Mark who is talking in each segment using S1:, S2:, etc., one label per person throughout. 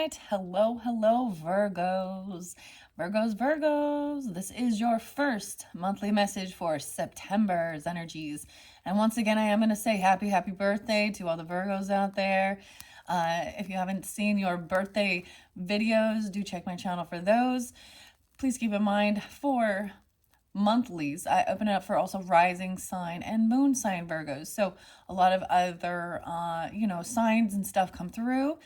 S1: right. Hello, Virgos. Virgos. This is your first monthly message for September's energies. And once again, I am going to say happy birthday to all the Virgos out there. If you haven't seen your birthday videos, do check my channel for those. Please keep in mind for monthlies, I open it up for also rising sign and moon sign Virgos. So a lot of other, signs and stuff come through.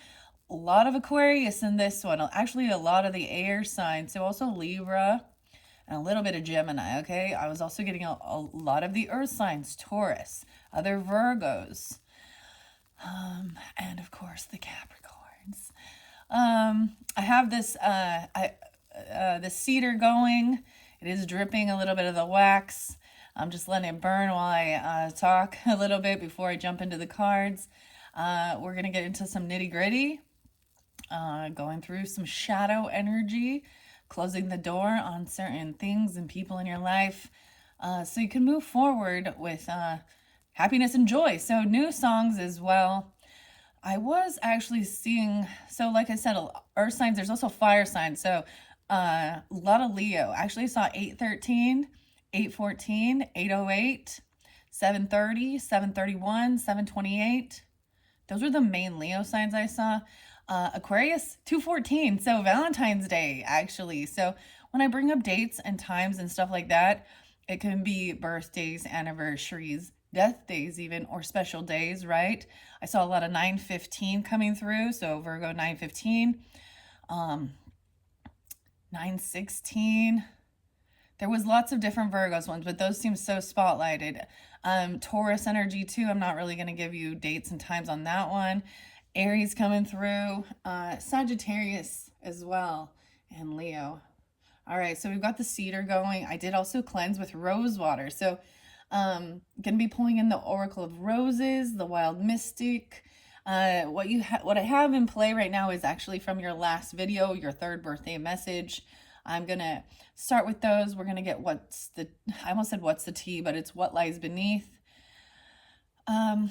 S1: A lot of Aquarius in this one. Actually, a lot of the air signs. So also Libra and a little bit of Gemini, okay? I was also getting a lot of the earth signs, Taurus, other Virgos, and of course the Capricorns. I have this the cedar going. It is dripping a little bit of the wax. I'm just letting it burn while I talk a little bit before I jump into the cards. We're going to get into some nitty gritty, going through some shadow energy, closing the door on certain things and people in your life, so you can move forward with happiness and joy. So new songs as well. I was actually seeing, so like I said, earth signs, there's also fire signs. So a lot of Leo. I actually saw 813, 814, 808, 730, 731, 728. Those were the main Leo signs I saw. Aquarius, 214. So Valentine's Day, actually. So when I bring up dates and times and stuff like that, it can be birthdays, anniversaries, death days even, or special days, right? I saw a lot of 915 coming through. So Virgo 915. 916. There was lots of different Virgos ones, but those seem so spotlighted. Taurus energy too. I'm not really going to give you dates and times on that one. Aries coming through. Sagittarius as well. And Leo. All right, so we've got the cedar going. I did also cleanse with rose water. So going to be pulling in the Oracle of Roses, the Wild Mystic. What I have in play right now is actually from your last video, your third birthday message. I'm gonna start with those. We're gonna get I almost said what's the tea, but it's what lies beneath. All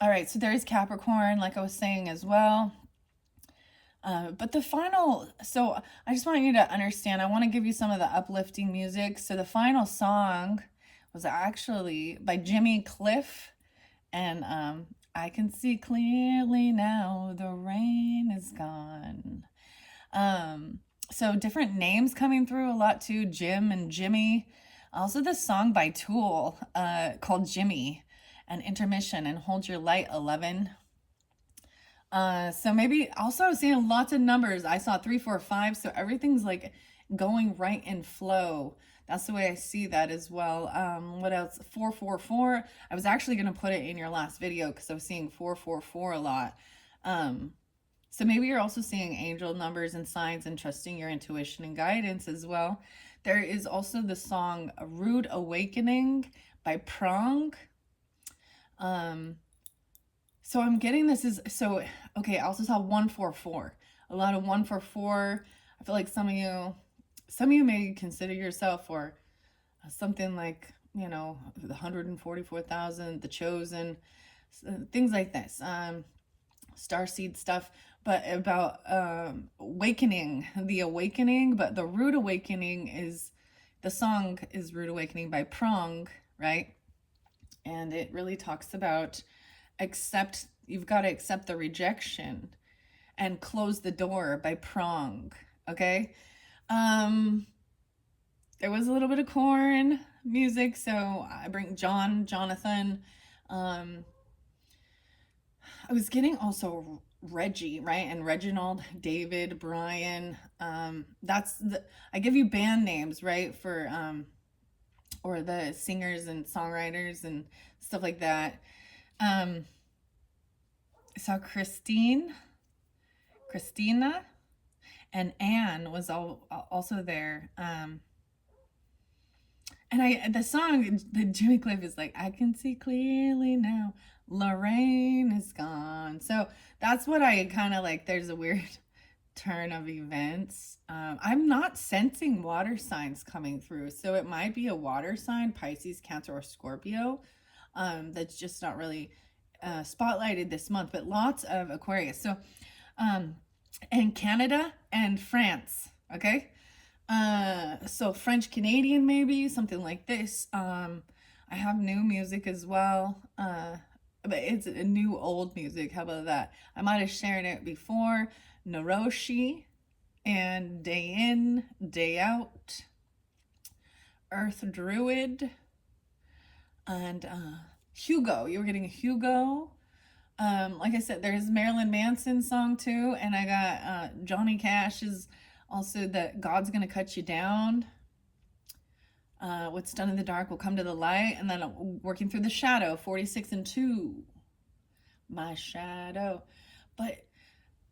S1: right, so there is Capricorn, like I was saying as well. But so I just want you to understand, I want to give you some of the uplifting music. So the final song was actually by Jimmy Cliff, and I can see clearly now, the rain is gone. So different names coming through a lot too, Jim and Jimmy. Also the song by Tool called Jimmy, and Intermission and Hold Your Light 11. So maybe also I was seeing lots of numbers. I saw 3, 4, 5. So everything's like going right in flow. That's the way I see that as well. What else? 444. I was actually going to put it in your last video because I was seeing 444 a lot. So maybe you're also seeing angel numbers and signs and trusting your intuition and guidance as well. There is also the song Rude Awakening by Prong. So I'm getting okay, I also saw 144. A lot of 144. I feel like some of you may consider yourself or something like, the 144,000, the chosen, things like this, starseed stuff, but about the awakening, but the rude awakening the song is Rude Awakening by Prong, right? And it really talks about you've got to accept the rejection and close the door by Prong, okay? There was a little bit of corn music, so I bring Jonathan. I was getting also Reggie, right? And Reginald, David, Brian. I give you band names, right? For, or the singers and songwriters and stuff like that. I saw Christina, and Anne was also there. And the song, the Jimmy Cliff is like, I can see clearly now, Lorraine is gone. So that's what I kind of like. There's a weird turn of events. I'm not sensing water signs coming through. So it might be a water sign, Pisces, Cancer, or Scorpio. That's just not really spotlighted this month, but lots of Aquarius. So and Canada and France. Okay. So French Canadian, maybe something like this. I have new music as well. But it's a new old music. How about that? I might have shared it before. Naroshi and Day In, Day Out, Earth Druid, and Hugo. You were getting a Hugo. Like I said, there's Marilyn Manson song too, and I got Johnny Cash is also the God's Gonna Cut You Down. What's done in the dark will come to the light, and then working through the shadow, 46 and 2. My shadow. But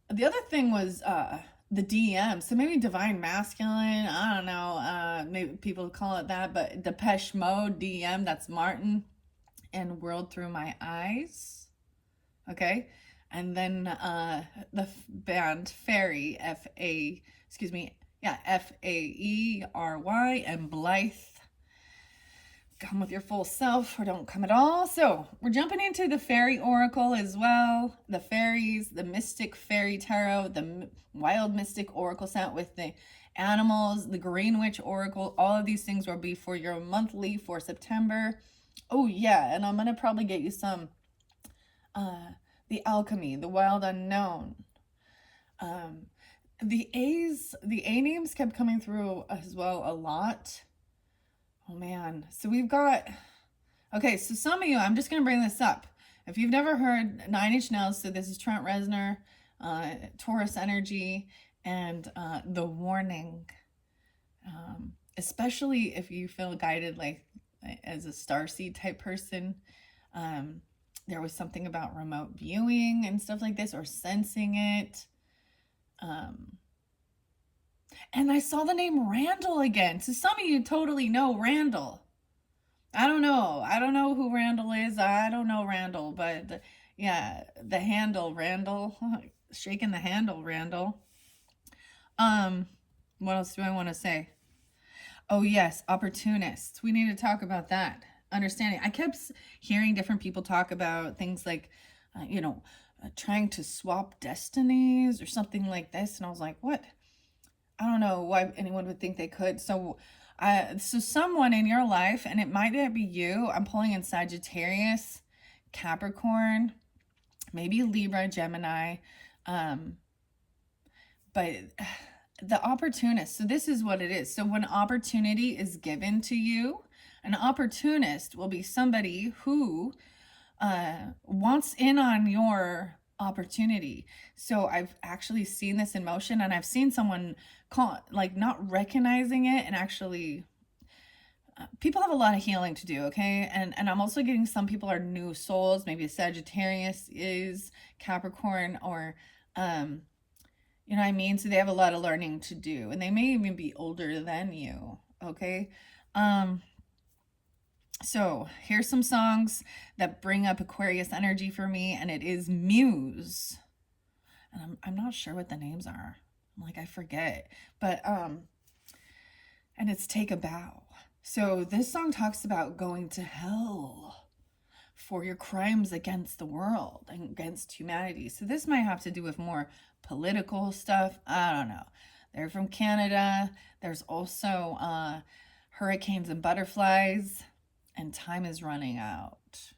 S1: the other thing was the DM. So maybe divine masculine. I don't know. Maybe people call it that, but Depeche Mode, DM, that's Martin. And World Through My Eyes. Okay. And then the band Fairy, Faery, and Blythe. Come with your full self or don't come at all. So we're jumping into the fairy oracle as well. The fairies, the mystic fairy tarot, the wild mystic oracle set with the animals, the green witch oracle. All of these things will be for your monthly for September. Oh yeah, and I'm going to probably get you some the alchemy, the wild unknown. The A names kept coming through as well a lot. Oh man, so we've got, okay, so some of you, I'm just going to bring this up. If you've never heard 9 Inch Nails, so this is Trent Reznor, Taurus energy, and the warning. Especially if you feel guided like as a starseed type person. There was something about remote viewing and stuff like this, or sensing it. And I saw the name Randall again. So some of you totally know Randall. I don't know who Randall is. I don't know Randall, but yeah, the handle Randall, shaking the handle Randall. What else do I want to say? Oh yes, opportunists. We need to talk about that. Understanding. I kept hearing different people talk about things like, trying to swap destinies or something like this, and I was like, what? I don't know why anyone would think they could. So someone in your life, and it might not be you, I'm pulling in Sagittarius, Capricorn, maybe Libra, Gemini, but the opportunist. So this is what it is. So when opportunity is given to you, an opportunist will be somebody who wants in on your opportunity. So I've actually seen this in motion, and I've seen someone not recognizing it, and actually people have a lot of healing to do. Okay. And I'm also getting some people are new souls. Maybe a Sagittarius is Capricorn, or you know what I mean? So they have a lot of learning to do, and they may even be older than you. Okay. So here's some songs that bring up Aquarius energy for me, and it is Muse. And I'm not sure what the names are. I forget. But and it's Take a Bow. So this song talks about going to hell for your crimes against the world and against humanity. So this might have to do with more political stuff. I don't know. They're from Canada. There's also hurricanes and butterflies. And time is running out.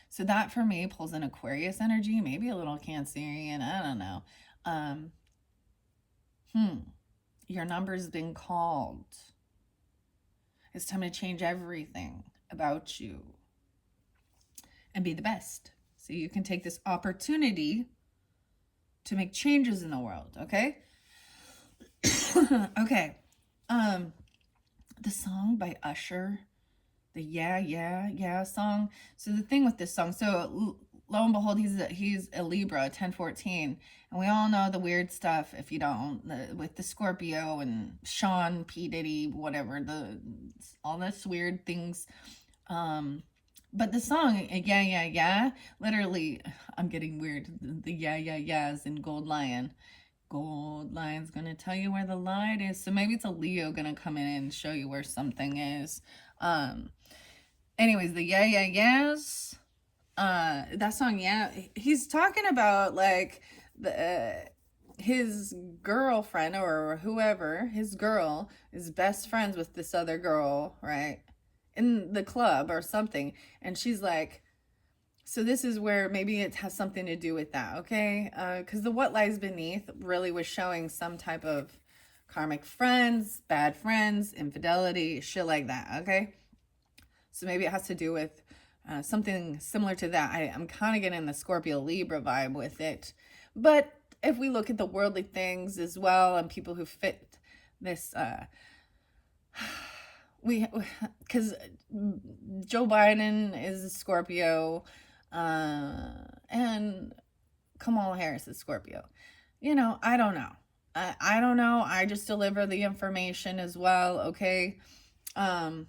S1: So that for me pulls in Aquarius energy, maybe a little Cancerian, I don't know. Your number's been called. It's time to change everything about you and be the best. So you can take this opportunity to make changes in the world, okay? Okay. The song by Usher, the Yeah, Yeah, Yeah song. So the thing with this song, so lo and behold, he's a Libra, 1014. And we all know the weird stuff, if you don't, with the Scorpio and Sean, P. Diddy, whatever, all this weird things. But the song, Yeah, Yeah, Yeah, literally, I'm getting weird. The Yeah, Yeah, Yeahs in Gold Lion. Gold Lion's gonna tell you where the light is. So maybe it's a Leo gonna come in and show you where something is. Anyways, the Yeah, Yeah, Yeahs, that song, yeah, he's talking about like his girlfriend or whoever, his girl, is best friends with this other girl, right? In the club or something. And she's like, so this is where maybe it has something to do with that, okay? Because the what lies beneath really was showing some type of karmic friends, bad friends, infidelity, shit like that, okay? So maybe it has to do with something similar to that. I'm kind of getting the Scorpio Libra vibe with it. But if we look at the worldly things as well and people who fit this, because Joe Biden is a Scorpio, and Kamala Harris is Scorpio. I don't know. I don't know. I just deliver the information as well, okay? I'm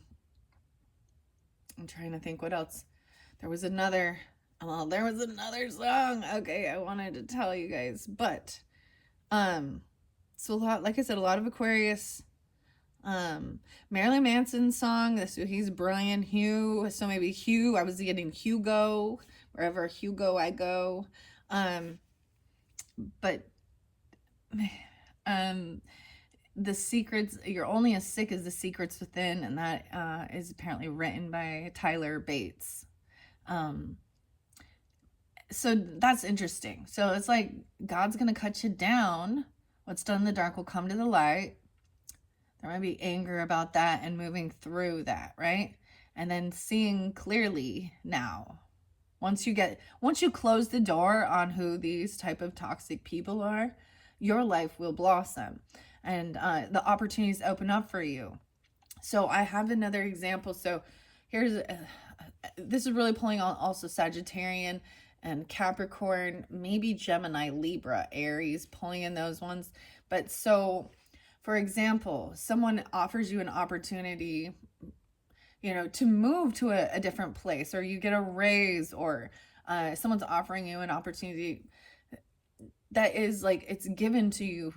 S1: trying to think what else. There was another song. Okay, I wanted to tell you guys, but so a lot, like I said, a lot of Aquarius. Marilyn Manson's song. He's Brian Hugh. So maybe Hugh. I was getting Hugo wherever Hugo I go. But the secrets, you're only as sick as the secrets within, and that is apparently written by Tyler Bates. So that's interesting. So it's like God's gonna cut you down. What's done in the dark will come to the light. There might be anger about that and moving through that, right? And then seeing clearly now. Once you close the door on who these type of toxic people are, your life will blossom and the opportunities open up for you. So I have another example. So here's this is really pulling on also Sagittarian and Capricorn, maybe Gemini, Libra, Aries, pulling in those ones. But so, for example, someone offers you an opportunity, to move to a different place, or you get a raise, or someone's offering you an opportunity that is like, it's given to you.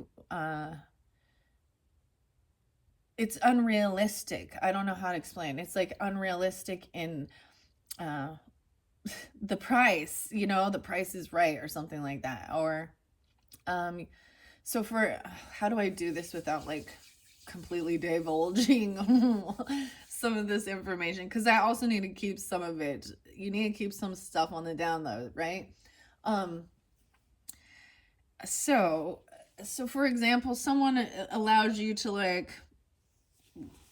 S1: It's unrealistic. I don't know how to explain. It's like unrealistic in the price, the price is right or something like that. Or so for how do I do this without like completely divulging some of this information, because I also need to keep some of it. You need to keep some stuff on the down low, right? So for example, someone allows you to like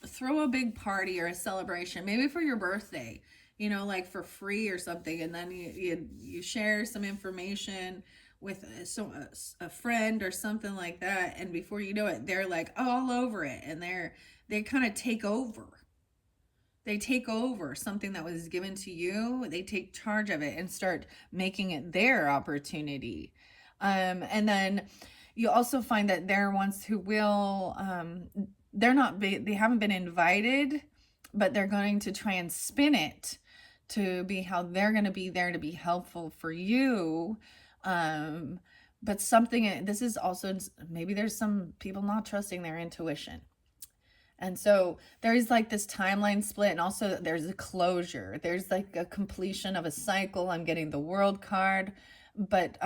S1: throw a big party or a celebration, maybe for your birthday, like for free or something, and then you share some information with a friend or something like that, and before you know it, they're like all over it, and they kind of take over. They take over something that was given to you. They take charge of it and start making it their opportunity. And then you also find that there are ones who will, they haven't been invited, but they're going to try and spin it to be how they're going to be there to be helpful for you. But this is also, maybe there's some people not trusting their intuition. And so there's like this timeline split, and also there's a closure. There's like a completion of a cycle. I'm getting the World card. But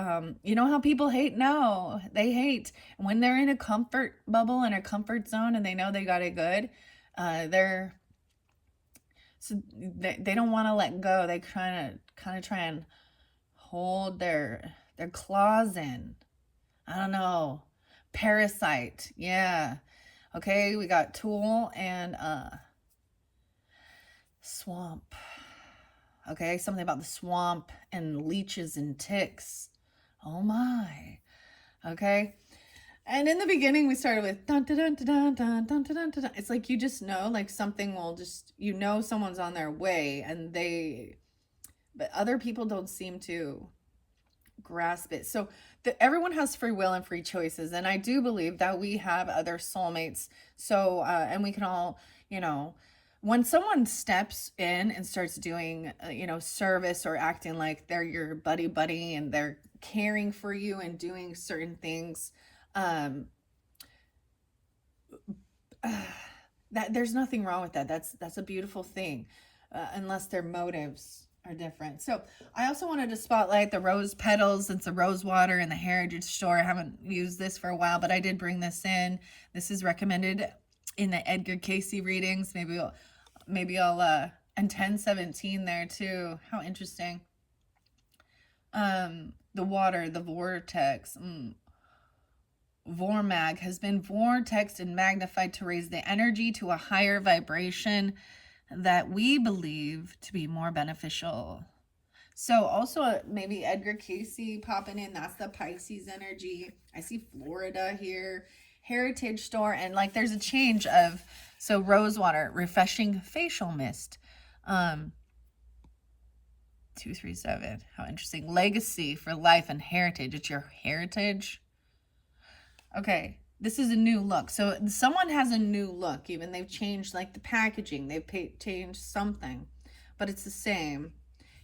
S1: you know how people hate? No, they hate when they're in a comfort bubble, in a comfort zone, and they know they got it good. They don't want to let go. They kind of try and hold their claws in. I don't know. Parasite. Yeah. Okay, we got Tool and Swamp. Okay, something about the swamp and leeches and ticks. Oh my. Okay. And in the beginning we started with dun dun dun dun dun dun dun dun. It's like you just know, like something will just, someone's on their way, but other people don't seem to grasp it. So everyone has free will and free choices, and I do believe that we have other soulmates. So and we can all, when someone steps in and starts doing service or acting like they're your buddy and they're caring for you and doing certain things, that there's nothing wrong with that. That's a beautiful thing, unless their motives are different. So I also wanted to spotlight the rose petals. It's a rose water in the Heritage Store. I haven't used this for a while, but I did bring this in. This is recommended in the Edgar Casey readings. Maybe I'll and 1017 there too. How interesting. The water, the vortex. Vormag has been vortexed and magnified to raise the energy to a higher vibration that we believe to be more beneficial. So also maybe Edgar Casey popping in. That's the Pisces energy. I see Florida here. Heritage Store. And like there's a change of, so rose water, refreshing facial mist. 237. How interesting. Legacy for life and heritage. It's your heritage. Okay. This is a new look. So someone has a new look. Even they've changed like the packaging. They've changed something. But it's the same.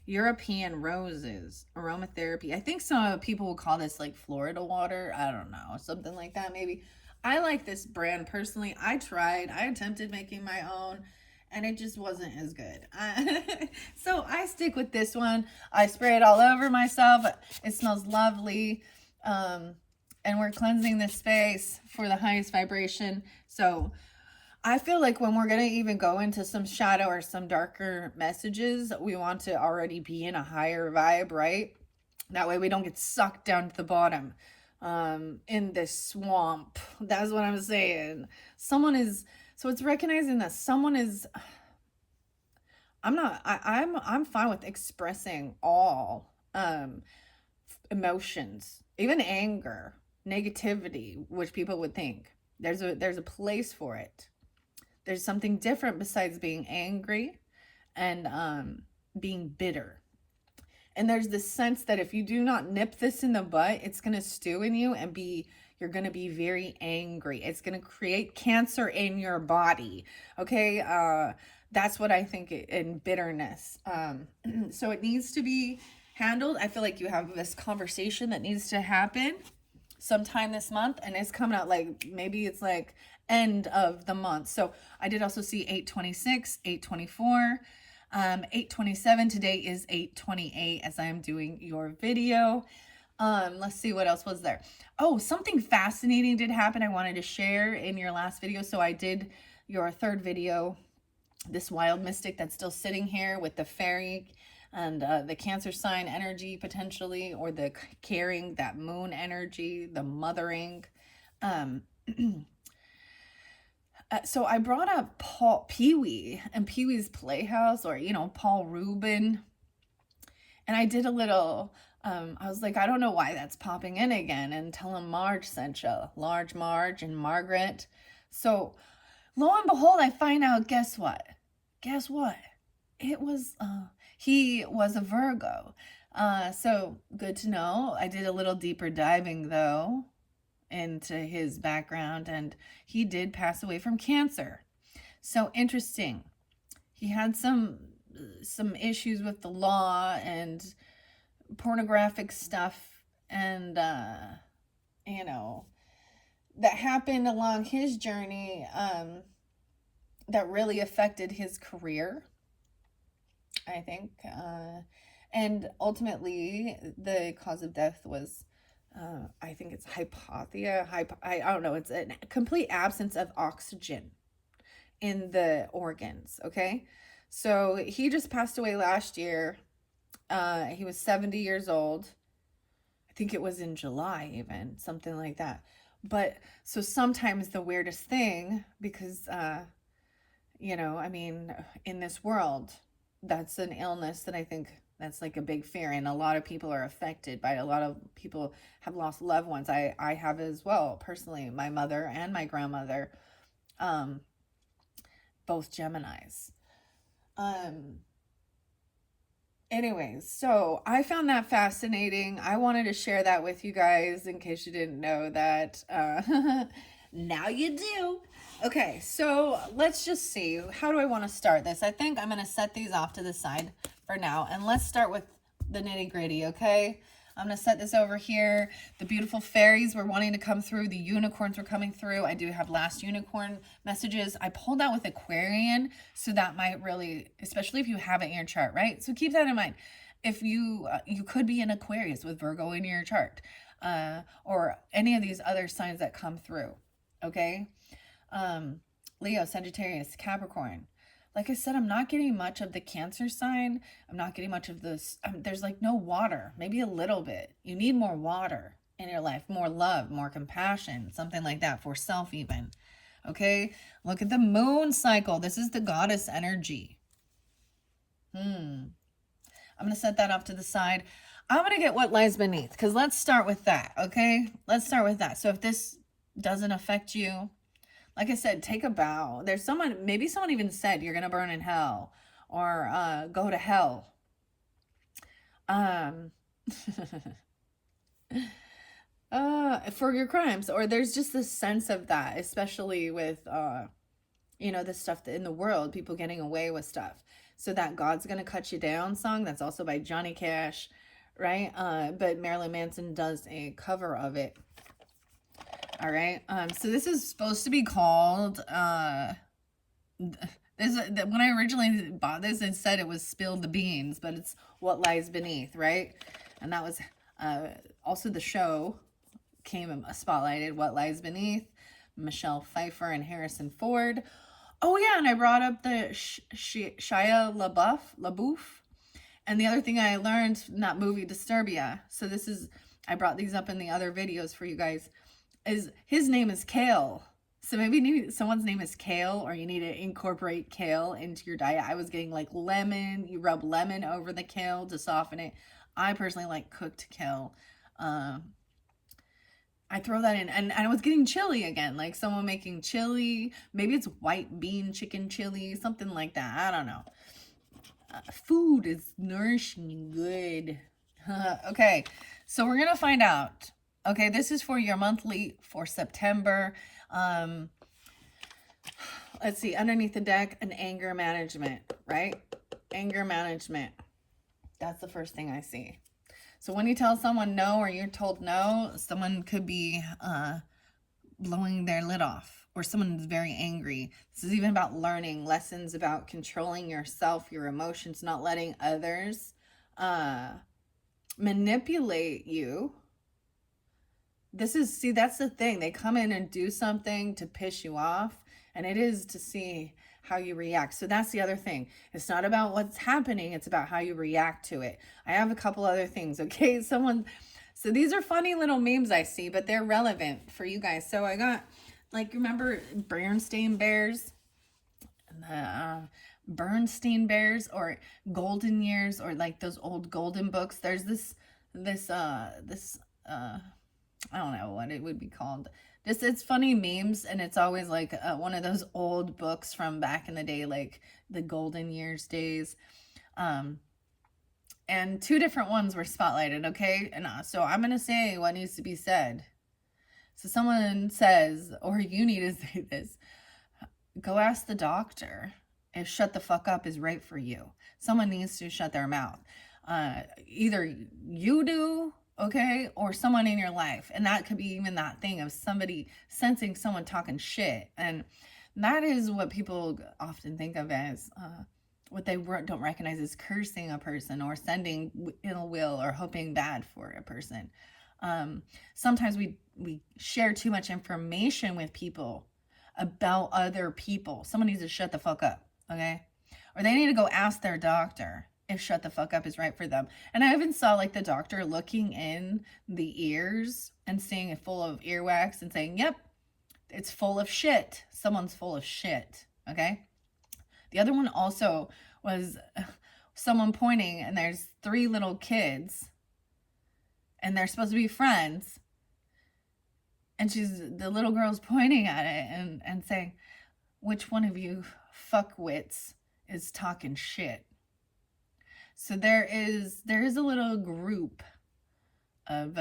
S1: European roses. Aromatherapy. I think some people will call this like Florida water. I don't know. Something like that maybe. I like this brand personally. I attempted making my own. And it just wasn't as good. So I stick with this one. I spray it all over myself. It smells lovely. And we're cleansing this space for the highest vibration. So I feel like when we're going to even go into some shadow or some darker messages, we want to already be in a higher vibe, right? That way we don't get sucked down to the bottom in this swamp. That's what I'm saying. So it's recognizing that someone is, I'm fine with expressing all emotions, even anger, negativity, which people would think. There's a place for it. There's something different besides being angry and being bitter. And there's this sense that if you do not nip this in the butt, it's going to stew in you and you're going to be very angry. It's going to create cancer in your body. Okay. That's what I think in bitterness. So it needs to be handled. I feel like you have this conversation that needs to happen sometime this month, and it's coming out like, maybe it's like end of the month. So I did also see 8/26, 8/24, 8/27. Today is 8/28 as I am doing your video. Let's see what else was there. Oh, something fascinating did happen I wanted to share in your last video. So I did your third video, this wild mystic that's still sitting here with the fairy and the Cancer sign energy potentially, or the carrying that moon energy, the mothering. So I brought up Pee-wee and Pee-wee's Playhouse, or, Paul Rubin. And I did a little, I was like, I don't know why that's popping in again. And tell him Marge sent you. Large Marge and Margaret. So lo and behold, I find out, guess what? It was, he was a Virgo. So good to know. I did a little deeper diving though into his background, and he did pass away from cancer. So interesting. He had some issues with the law and pornographic stuff, and that happened along his journey that really affected his career, I think. And ultimately, the cause of death was, I think it's hypoxia. I don't know. It's a complete absence of oxygen in the organs. Okay. So he just passed away last year. He was 70 years old. I think it was in July, even something like that. But so sometimes the weirdest thing, because, in this world, that's an illness that I think that's like a big fear, and a lot of people are affected by it. A lot of people have lost loved ones. I have as well, personally, my mother and my grandmother, both Geminis. Anyways, so I found that fascinating. I wanted to share that with you guys in case you didn't know that. Now you do. Okay, so let's just see. How do I want to start this? I think I'm going to set these off to the side for now, and let's start with the nitty gritty, okay? I'm going to set this over here. The beautiful fairies were wanting to come through. The unicorns were coming through. I do have last unicorn messages. I pulled out with Aquarian, so that might really, especially if you have it in your chart, right? So keep that in mind. If you, you could be an Aquarius with Virgo in your chart, or any of these other signs that come through, okay? Leo, Sagittarius, Capricorn. Like I said, I'm not getting much of the Cancer sign. I'm not getting much of this. There's like no water, maybe a little bit. You need more water in your life, more love, more compassion, something like that for self even. Okay, look at the moon cycle. This is the goddess energy. I'm going to set that off to the side. I'm going to get what lies beneath, because let's start with that, okay? Let's start with that. So if this doesn't affect you, like I said, take a bow. There's someone, maybe someone even said you're going to burn in hell or go to hell. For your crimes. Or there's just this sense of that, especially with, you know, the stuff in the world, people getting away with stuff. So that God's Gonna Cut You Down song, that's also by Johnny Cash, right? But Marilyn Manson does a cover of it. All right. So this is supposed to be called, when I originally bought this, it said it was Spill the Beans, but it's What Lies Beneath, right? And that was, also the show came spotlighted, What Lies Beneath, Michelle Pfeiffer and Harrison Ford. Oh yeah, and I brought up the Shia LaBeouf. And the other thing I learned from that movie, Disturbia, so this is, I brought these up in the other videos for you guys, is his name is Kale. So maybe someone's name is Kale, or you need to incorporate kale into your diet. I was getting like lemon. You rub lemon over the kale to soften it. I personally like cooked kale. I throw that in, and I was getting chili again, like someone making chili. Maybe it's white bean chicken chili, something like that. I don't know. Food is nourishing and good. Okay, so we're gonna find out. Okay, this is for your monthly for September. Let's see, underneath the deck, an anger management, right? Anger management. That's the first thing I see. So when you tell someone no, or you're told no, someone could be blowing their lid off, or someone is very angry. This is even about learning lessons about controlling yourself, your emotions, not letting others manipulate you. This is, see, that's the thing. They come in and do something to piss you off, and it is to see how you react. So that's the other thing. It's not about what's happening. It's about how you react to it. I have a couple other things, okay? So these are funny little memes I see, but they're relevant for you guys. So I got, like, remember Bernstein Bears? The Bernstein Bears, or Golden Years, or like those old golden books. There's this I don't know what it would be called. Just, it's funny memes, and it's always like one of those old books from back in the day, like the Golden Years days. And two different ones were spotlighted, okay? And so I'm going to say what needs to be said. So someone says, or you need to say this, go ask the doctor if shut the fuck up is right for you. Someone needs to shut their mouth. Either you do, okay, or someone in your life. And that could be even that thing of somebody sensing someone talking shit. And that is what people often think of as what they don't recognize as cursing a person, or sending ill will, or hoping bad for a person. Sometimes we share too much information with people about other people. Someone needs to shut the fuck up, okay? Or they need to go ask their doctor if shut the fuck up is right for them. And I even saw like the doctor looking in the ears and seeing it full of earwax and saying, yep, it's full of shit. Someone's full of shit, okay? The other one also was someone pointing, and there's 3 little kids, and they're supposed to be friends. And the little girl's pointing at it and saying, which one of you fuckwits is talking shit? So there is a little group of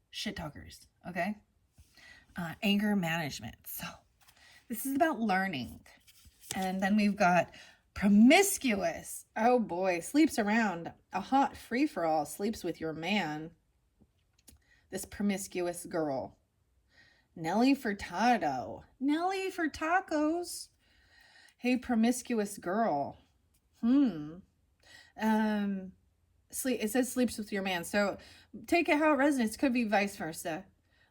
S1: shit talkers, okay? Anger management. So this is about learning. And then we've got promiscuous. Oh boy, sleeps around. A hot free-for-all, sleeps with your man. This promiscuous girl. Nelly Furtado. Nelly for tacos. Hey, promiscuous girl. It says sleeps with your man. So take it how it resonates. Could be vice versa.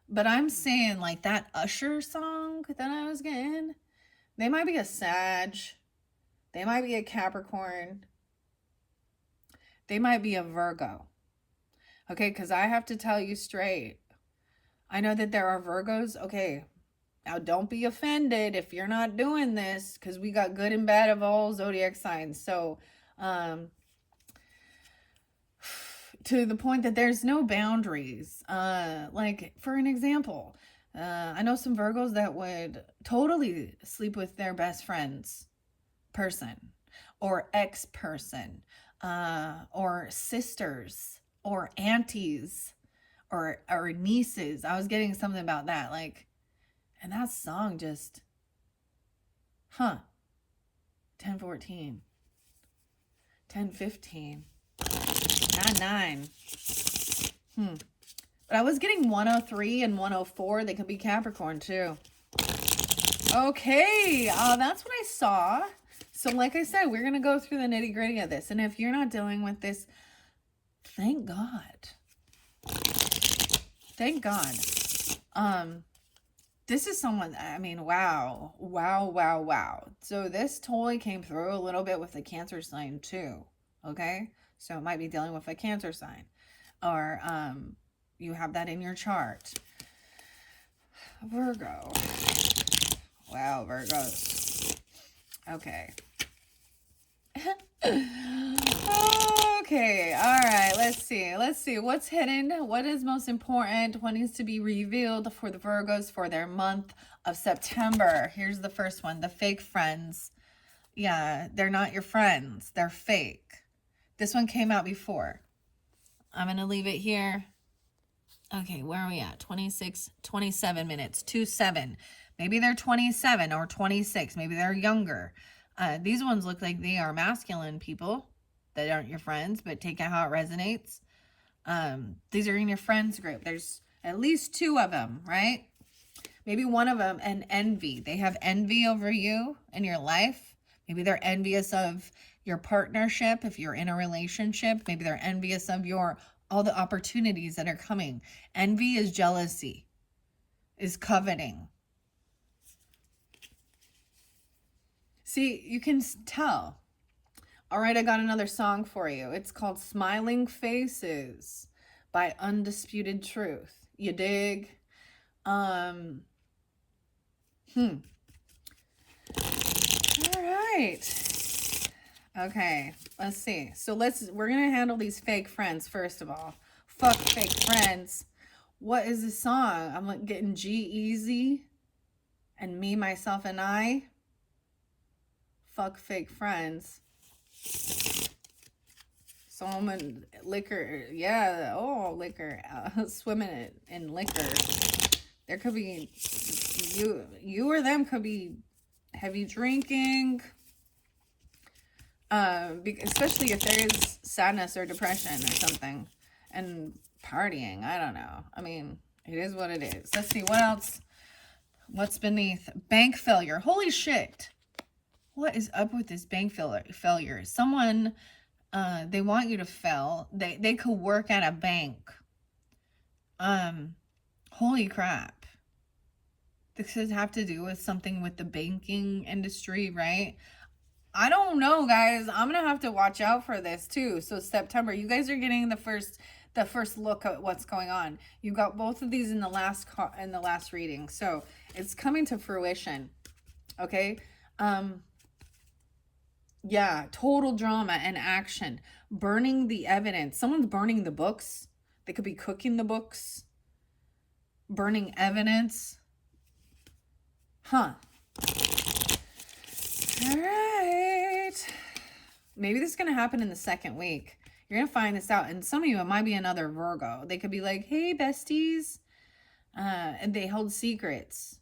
S1: But I'm saying like that Usher song that I was getting, they might be a Sag. They might be a Capricorn. They might be a Virgo. Okay, because I have to tell you straight. I know that there are Virgos. Okay, now don't be offended if you're not doing this, because we got good and bad of all zodiac signs. So, to the point that there's no boundaries. Like, for an example, I know some Virgos that would totally sleep with their best friend's person or ex-person, or sisters or aunties or nieces. I was getting something about that, like, and that song just 10-14, 10-15, 9-9. But I was getting 103 and 104. They could be Capricorn too. Okay, that's what I saw. So like I said, we're gonna go through the nitty gritty of this, and if you're not dealing with this, thank God. Thank God. This is someone, I mean, wow. So this totally came through a little bit with the Cancer sign too, okay? So it might be dealing with a Cancer sign, or you have that in your chart. Virgo. Wow, Virgos. Okay. Okay, all right, let's see what's hidden, what is most important, what needs to be revealed for the Virgos for their month of September. Here's the first one, the fake friends. Yeah, they're not your friends, they're fake. This one came out before. I'm gonna leave it here. Okay, where are we at? 27 minutes, 2-7. Maybe they're 27 or 26, maybe they're younger. These ones look like they are masculine people that aren't your friends, but take it how it resonates. These are in your friends group. There's at least 2 of them, right? Maybe one of them, an envy. They have envy over you in your life. Maybe they're envious of your partnership if you're in a relationship. Maybe they're envious of all the opportunities that are coming. Envy is jealousy, is coveting. See, you can tell. All right, I got another song for you. It's called Smiling Faces by Undisputed Truth. You dig? All right. Okay, let's see. So we're going to handle these fake friends first of all. Fuck fake friends. What is this song? I'm getting G-Eazy and Me, Myself, and I. Fuck fake friends. So I'm in liquor. Yeah. Oh, liquor. Swimming in liquor. There could be you or them could be heavy drinking. Especially if there is sadness or depression or something, and partying. I don't know. I mean, it is what it is. Let's see what else. What's beneath? Bank failure. Holy shit. What is up with this bank failure? Someone, they want you to fail. They could work at a bank. Holy crap. This could have to do with something with the banking industry, right? I don't know, guys. I'm gonna have to watch out for this too. So September, you guys are getting the first look at what's going on. You got both of these in the last reading, so it's coming to fruition. Okay. Yeah, total drama and action. Burning the evidence. Someone's burning the books. They could be cooking the books. Burning evidence. All right. Maybe this is going to happen in the second week. You're going to find this out. And some of you, it might be another Virgo. They could be like, hey, besties. And they hold secrets.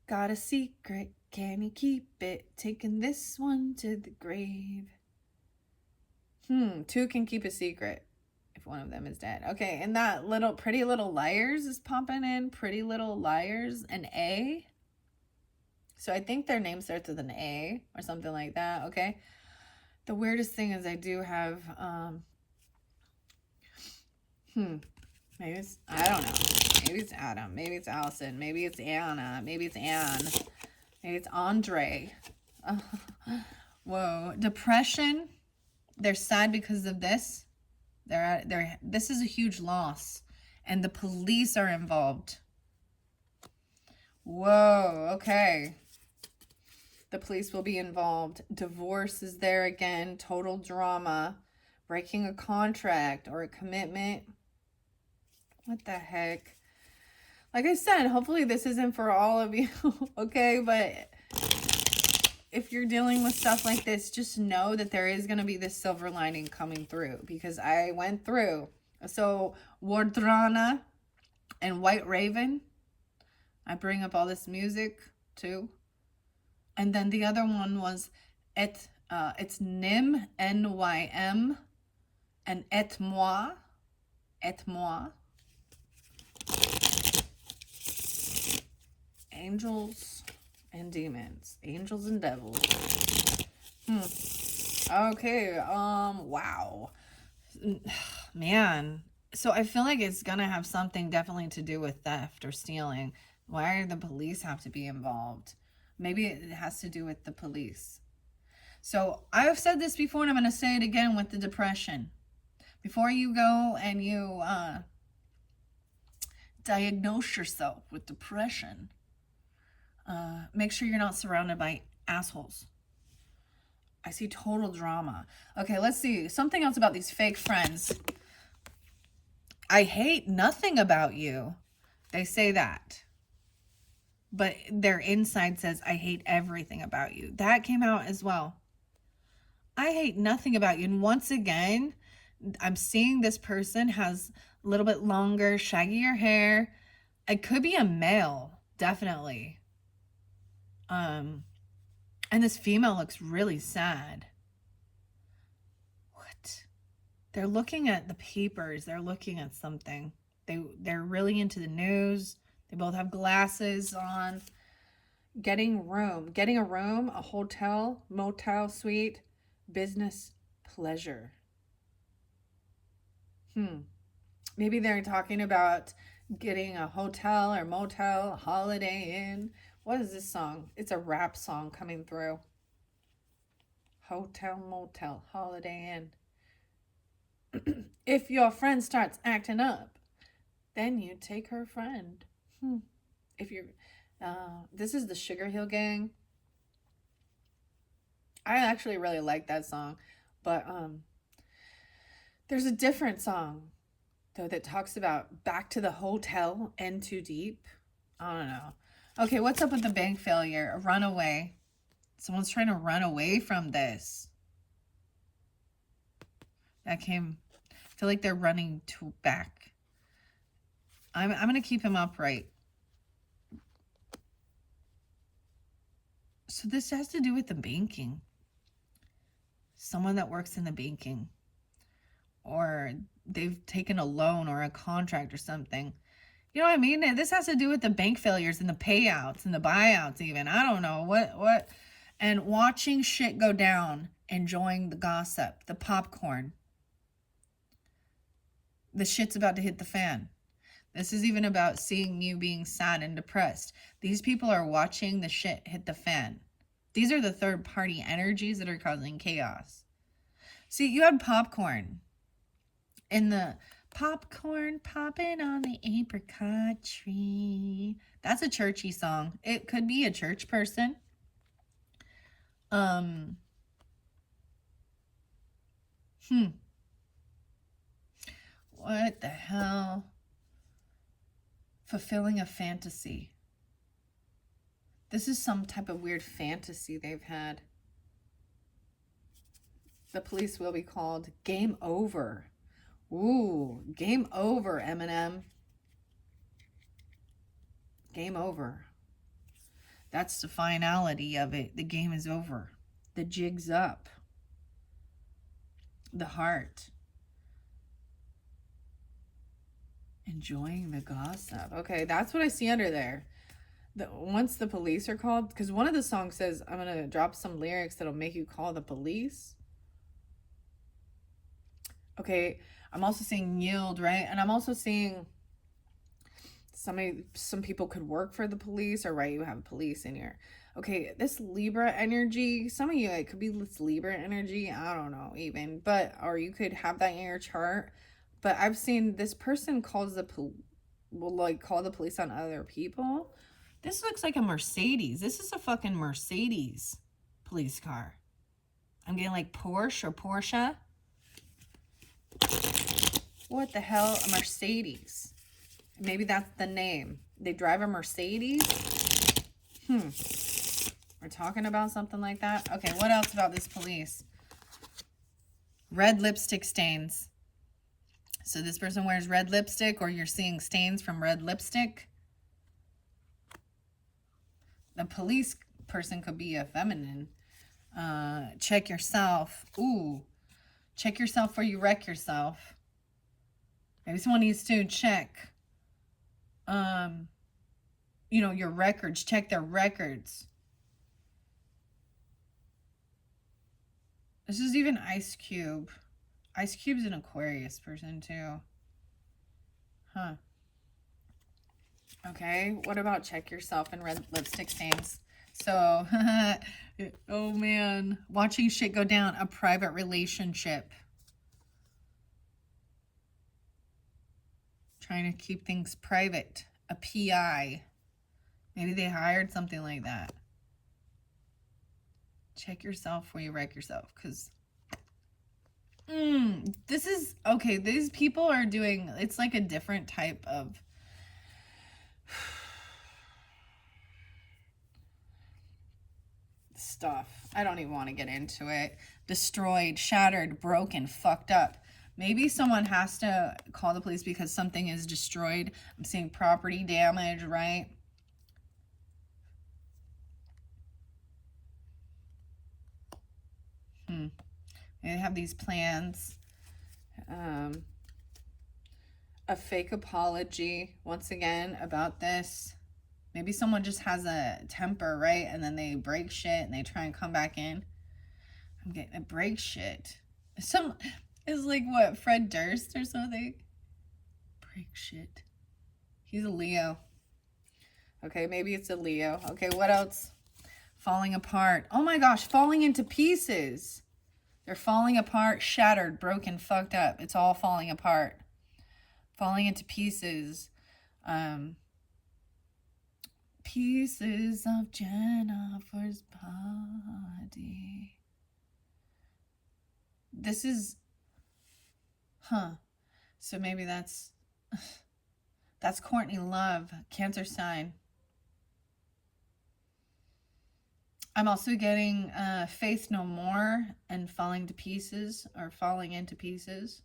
S1: Got a secret. Can you keep it? Taking this one to the grave. 2 can keep a secret. if one of them is dead. Okay, and that little Pretty Little Liars is popping in. Pretty Little Liars, an A. So I think their name starts with an A or something like that, okay? The weirdest thing is I do have, maybe it's, I don't know. Maybe it's Adam. Maybe it's Allison. Maybe it's Anna. Maybe it's Anne. Maybe it's Andre. Whoa. Depression. They're sad because of this. This is a huge loss. And the police are involved. Whoa. Okay. The police will be involved. Divorce is there again. Total drama. Breaking a contract or a commitment. What the heck? Like I said, hopefully this isn't for all of you, okay? But if you're dealing with stuff like this, just know that there is going to be this silver lining coming through, because I went through. So Wardrana and White Raven, I bring up all this music too. And then the other one was it's Nym, N-Y-M, and Et Moi. Angels and demons. Angels and devils. Okay, wow. Man. So I feel like it's gonna have something definitely to do with theft or stealing. Why do the police have to be involved? Maybe it has to do with the police. So I've said this before, and I'm gonna say it again with the depression. Before you go and you diagnose yourself with depression, make sure you're not surrounded by assholes. I see total drama. Okay, let's see. Something else about these fake friends. I hate nothing about you. They say that. But their inside says, I hate everything about you. That came out as well. I hate nothing about you. And once again, I'm seeing this person has a little bit longer, shaggier hair. It could be a male, definitely. And this female looks really sad. What? They're looking at the papers. They're looking at something. They're really into the news. They both have glasses on. Getting a room, a hotel, motel, suite, business, pleasure. Maybe they're talking about getting a hotel or motel, Holiday Inn. What is this song? It's a rap song coming through. Hotel, motel, Holiday Inn. If your friend starts acting up, then you take her friend. If you're, this is the Sugar Hill Gang. I actually really like that song, but there's a different song though that talks about back to the hotel and too deep. I don't know. Okay, what's up with the bank failure? A runaway. Someone's trying to run away from this. That came. I feel like they're running back. I'm gonna keep him upright. So this has to do with the banking. Someone that works in the banking. Or they've taken a loan or a contract or something. You know what I mean? This has to do with the bank failures and the payouts and the buyouts even. I don't know. What? And watching shit go down. Enjoying the gossip. The popcorn. The shit's about to hit the fan. This is even about seeing you being sad and depressed. These people are watching the shit hit the fan. These are the third party energies that are causing chaos. See, you had popcorn. In the popcorn popping on the apricot tree. That's a churchy song. It could be a church person. What the hell? Fulfilling a fantasy. This is some type of weird fantasy they've had. The police will be called. Game over. Ooh, game over, Eminem. Game over. That's the finality of it. The game is over. The jig's up. The heart. Enjoying the gossip. Okay, that's what I see under there. Once the police are called, because one of the songs says, I'm going to drop some lyrics that'll make you call the police. Okay, I'm also seeing yield, right? And I'm also seeing some people could work for the police, or right, you have police in here. Okay, this Libra energy, some of you, it could be this Libra energy, I don't know even, but, or you could have that in your chart. But I've seen this person will like call the police on other people. This looks like a Mercedes. This is a fucking Mercedes police car. I'm getting like Porsche or Porsche. What the hell? A Mercedes. Maybe that's the name. They drive a Mercedes? We're talking about something like that? Okay, what else about this police? Red lipstick stains. So this person wears red lipstick, or you're seeing stains from red lipstick. The police person could be a feminine. Check yourself. Ooh. Check yourself before you wreck yourself. Maybe someone needs to check, you know, your records. Check their records. This is even Ice Cube. Ice Cube's an Aquarius person too. Huh. Okay, what about check yourself and red lipstick stains? So, oh man, watching shit go down, a private relationship. Trying to keep things private, a PI. Maybe they hired something like that. Check yourself before you wreck yourself, because this is, okay, these people are doing, it's like a different type of stuff. I don't even want to get into it. Destroyed, shattered, broken, fucked up. Maybe someone has to call the police because something is destroyed. I'm seeing property damage, right? They have these plans. A fake apology, once again, about this. Maybe someone just has a temper, right? And then they break shit and they try and come back in. I'm getting a break shit. It's like what, Fred Durst or something? Break shit. He's a Leo. Okay, maybe it's a Leo. Okay, what else? Falling apart. Oh my gosh, falling into pieces. They're falling apart, shattered, broken, fucked up. It's all falling apart. Falling into pieces. Pieces of Jennifer's body. This is, so maybe that's Courtney Love, Cancer sign. I'm also getting Faith No More and falling to pieces, or falling into pieces.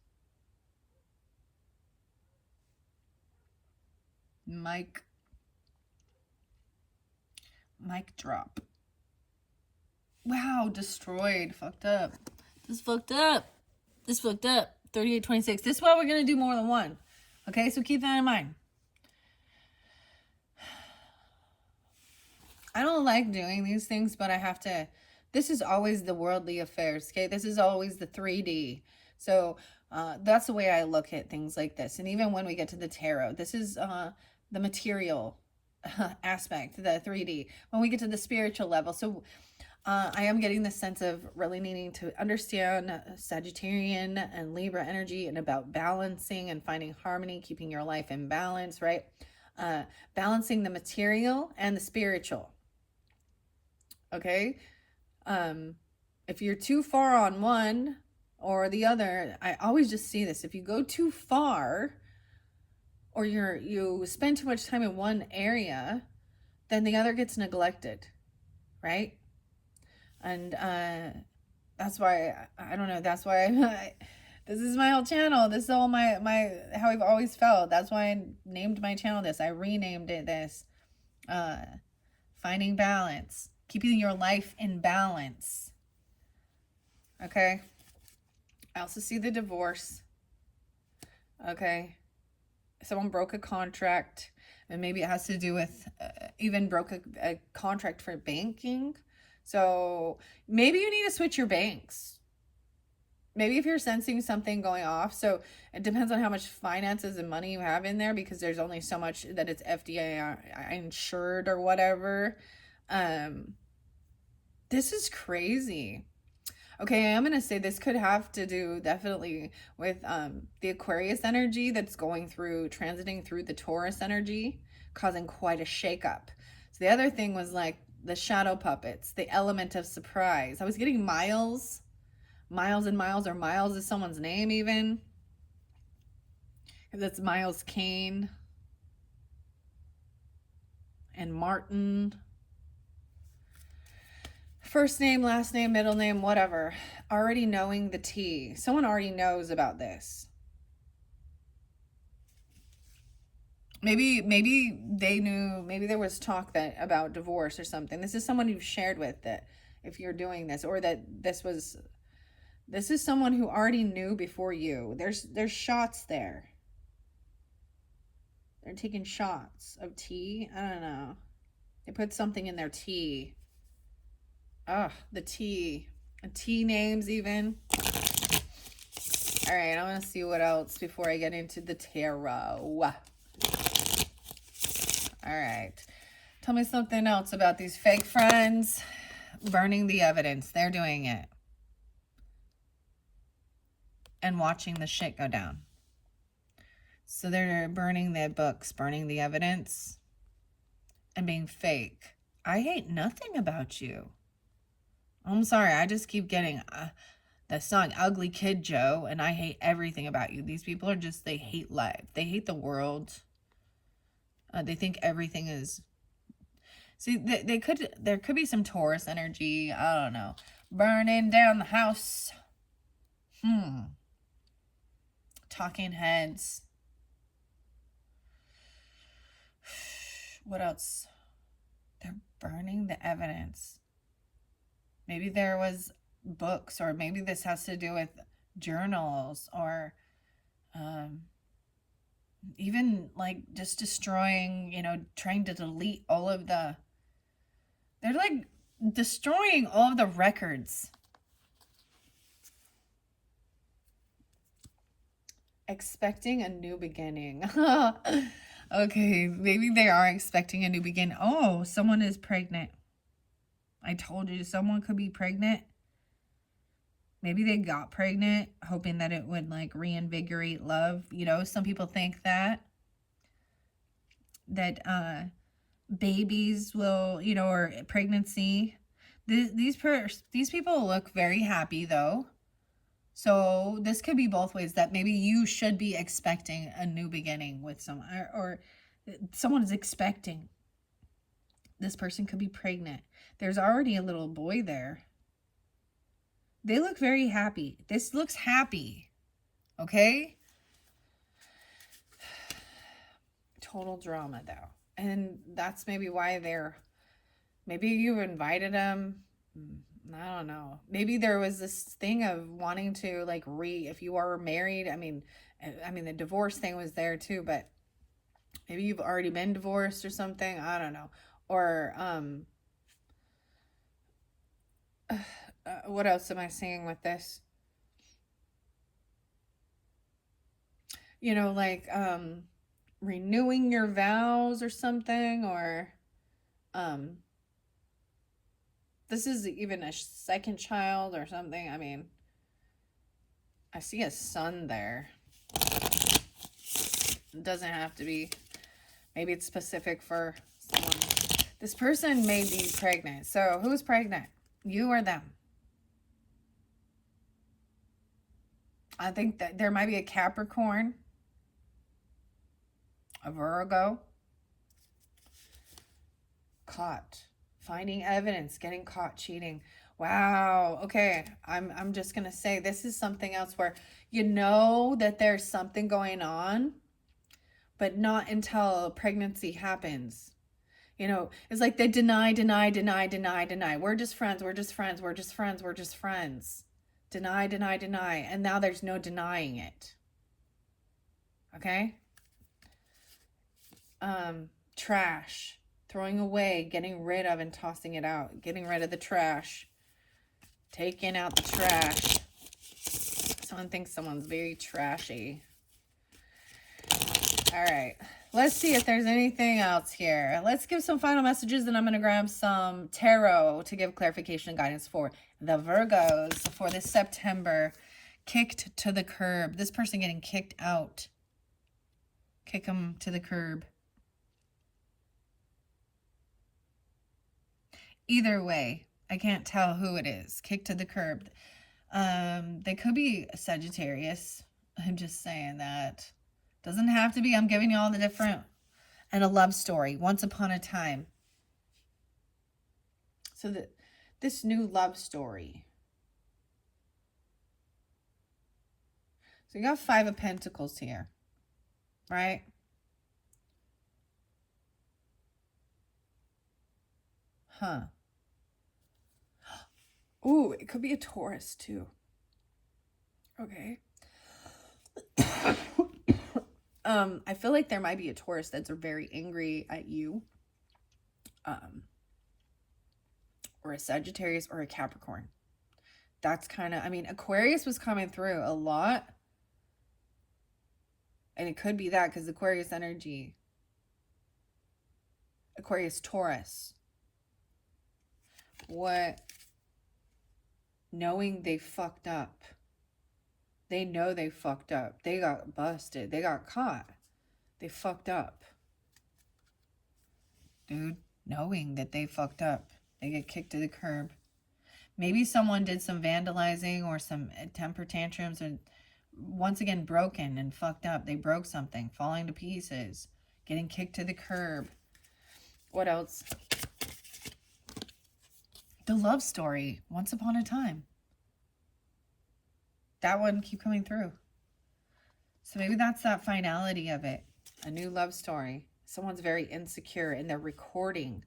S1: Mic drop. Wow, destroyed, fucked up. This fucked up. 3826. This is why we're going to do more than one. Okay, so keep that in mind. I don't like doing these things, but I have to. This is always the worldly affairs, okay? This is always the 3D. So that's the way I look at things like this. And even when we get to the tarot, this is the material aspect, the 3D. When we get to the spiritual level. So I am getting the sense of really needing to understand Sagittarian and Libra energy, and about balancing and finding harmony, keeping your life in balance, right? Balancing the material and the spiritual. Okay? If you're too far on one or the other, I always just see this. If you go too far, or you spend too much time in one area, then the other gets neglected, right? And that's why, I don't know, that's why this is my whole channel. This is all my how I've always felt. That's why I named my channel this. I renamed it this. Finding balance. Keeping your life in balance. Okay? I also see the divorce. Okay? someone broke a contract, and maybe it has to do with even broke a contract for banking. So maybe you need to switch your banks. Maybe if you're sensing something going off, so it depends on how much finances and money you have in there, because there's only so much that it's FDA insured or whatever. This is crazy. Okay, I'm gonna say this could have to do definitely with the Aquarius energy that's going through, transiting through the Taurus energy, causing quite a shakeup. So the other thing was like the shadow puppets, the element of surprise. I was getting Miles and Miles, or Miles is someone's name even. That's Miles Kane and Martin. First name, last name, middle name, whatever. Already knowing the tea. Someone already knows about this. Maybe they knew, maybe there was talk that about divorce or something. This is someone you've shared with, that if you're doing this, or that this is someone who already knew before you. There's shots there. They're taking shots of tea. I don't know. They put something in their tea. Ugh, the tea. Tea names even. All right, I want to see what else before I get into the tarot. All right. Tell me something else about these fake friends. Burning the evidence. They're doing it. And watching the shit go down. So they're burning the books, burning the evidence, and being fake. I hate nothing about you. I'm sorry, I just keep getting the song Ugly Kid Joe, and I hate everything about you. These people are just, they hate life. They hate the world. They think everything is... See, there could be some Taurus energy. I don't know. Burning down the house. Talking heads. What else? They're burning the evidence. Maybe there was books, or maybe this has to do with journals, or even like just destroying, trying to delete all of the... They're like destroying all of the records. Expecting a new beginning. Okay, maybe they are expecting a new beginning. Oh, someone is pregnant. I told you someone could be pregnant. Maybe they got pregnant hoping that it would like reinvigorate love. Some people think that babies will, or pregnancy. These people look very happy though. So this could be both ways, that maybe you should be expecting a new beginning with someone, or someone is expecting. This person could be pregnant. There's already a little boy there. They look very happy. This looks happy. Okay? Total drama though. And that's maybe why maybe you invited them. I don't know. Maybe there was this thing of wanting to like if you are married, I mean the divorce thing was there too, but maybe you've already been divorced or something. I don't know. Or what else am I seeing with this? Like renewing your vows or something, or this is even a second child or something. I mean, I see a son there. It doesn't have to be. Maybe it's specific for someone. This person may be pregnant. So who's pregnant? You or them? I think that there might be a Capricorn, a Virgo. Caught. Finding evidence, getting caught cheating. Wow. Okay. I'm just going to say this is something else where that there's something going on, but not until pregnancy happens. It's like they deny. We're just friends. Deny. And now there's no denying it. Okay? Trash. Throwing away, getting rid of and tossing it out. Getting rid of the trash. Taking out the trash. Someone thinks someone's very trashy. All right. Let's see if there's anything else here. Let's give some final messages, and I'm going to grab some tarot to give clarification and guidance for the Virgos for this September. Kicked to the curb. This person getting kicked out. Kick them to the curb. Either way, I can't tell who it is. Kicked to the curb. They could be Sagittarius. I'm just saying that. Doesn't have to be. I'm giving you all the different. And a love story. Once upon a time. So this new love story. So you got 5 of Pentacles here. Right? Huh. Ooh, it could be a Taurus too. Okay. I feel like there might be a Taurus that's very angry at you. Or a Sagittarius or a Capricorn. That's kind of, I mean, Aquarius was coming through a lot. And it could be that because Aquarius energy. Aquarius, Taurus. What? Knowing they fucked up. They know they fucked up. They got busted. They got caught. They fucked up. Dude, knowing that they fucked up. They get kicked to the curb. Maybe someone did some vandalizing or some temper tantrums and once again broken and fucked up. They broke something, falling to pieces, getting kicked to the curb. What else? The love story, once upon a time. That one keep coming through. So maybe that's that finality of it. A new love story. Someone's very insecure and they're recording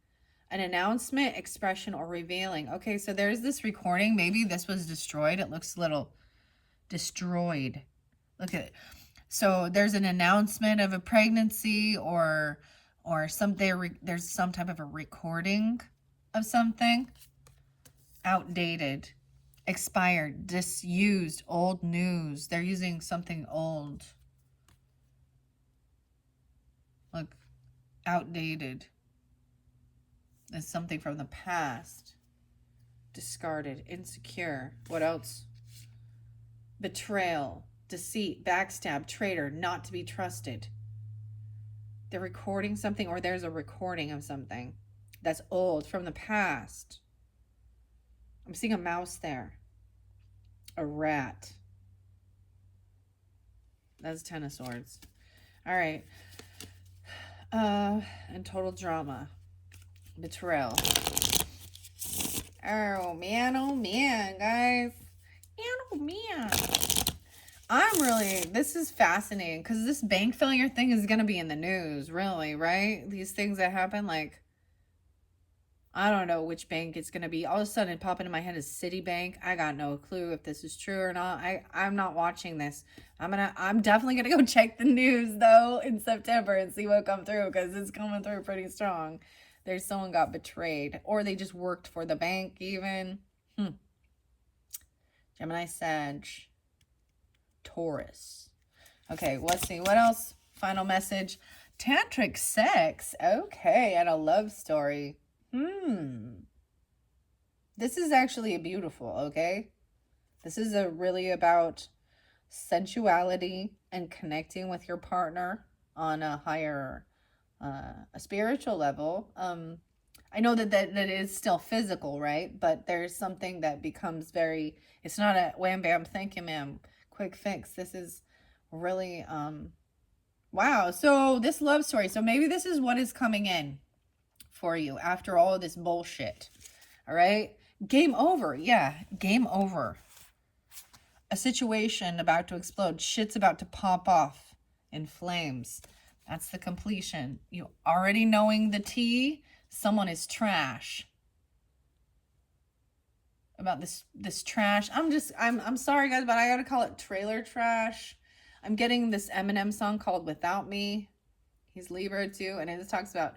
S1: an announcement, expression, or revealing. Okay, so there's this recording. Maybe this was destroyed. It looks a little destroyed. Look at it. So there's an announcement of a pregnancy or there's some type of a recording of something. Outdated, expired, disused, old news. They're using something old. Look, outdated. It's something from the past. Discarded, insecure. What else? Betrayal, deceit, backstab, traitor, not to be trusted. They're recording something, or there's a recording of something that's old from the past. I'm seeing a mouse there. A rat. That's 10 of Swords. All right. And total drama. Betrayal. Oh man, guys. Oh man. This is fascinating because this bank failure thing is going to be in the news, really, right? These things that happen, like, I don't know which bank it's going to be. All of a sudden, it popped into my head is Citibank. I got no clue if this is true or not. I'm not watching this. I'm definitely going to go check the news, though, in September and see what comes through because it's coming through pretty strong. There's someone got betrayed or they just worked for the bank even. Gemini, Sag, Taurus. Okay, let's see. What else? Final message. Tantric sex. Okay, and a love story. This is actually beautiful, okay? This is really about sensuality and connecting with your partner on a higher, a spiritual level. I know that is still physical, right? But there's something that becomes very, it's not a wham bam, thank you ma'am, quick fix. This is really, wow. So this love story, so maybe this is what is coming in for you after all of this bullshit. All right. Game over. Yeah. Game over. A situation about to explode. Shit's about to pop off in flames. That's the completion. You already knowing the tea. Someone is trash. About this trash. I'm sorry guys, but I gotta call it trailer trash. I'm getting this Eminem song called Without Me. He's Libra too. And it talks about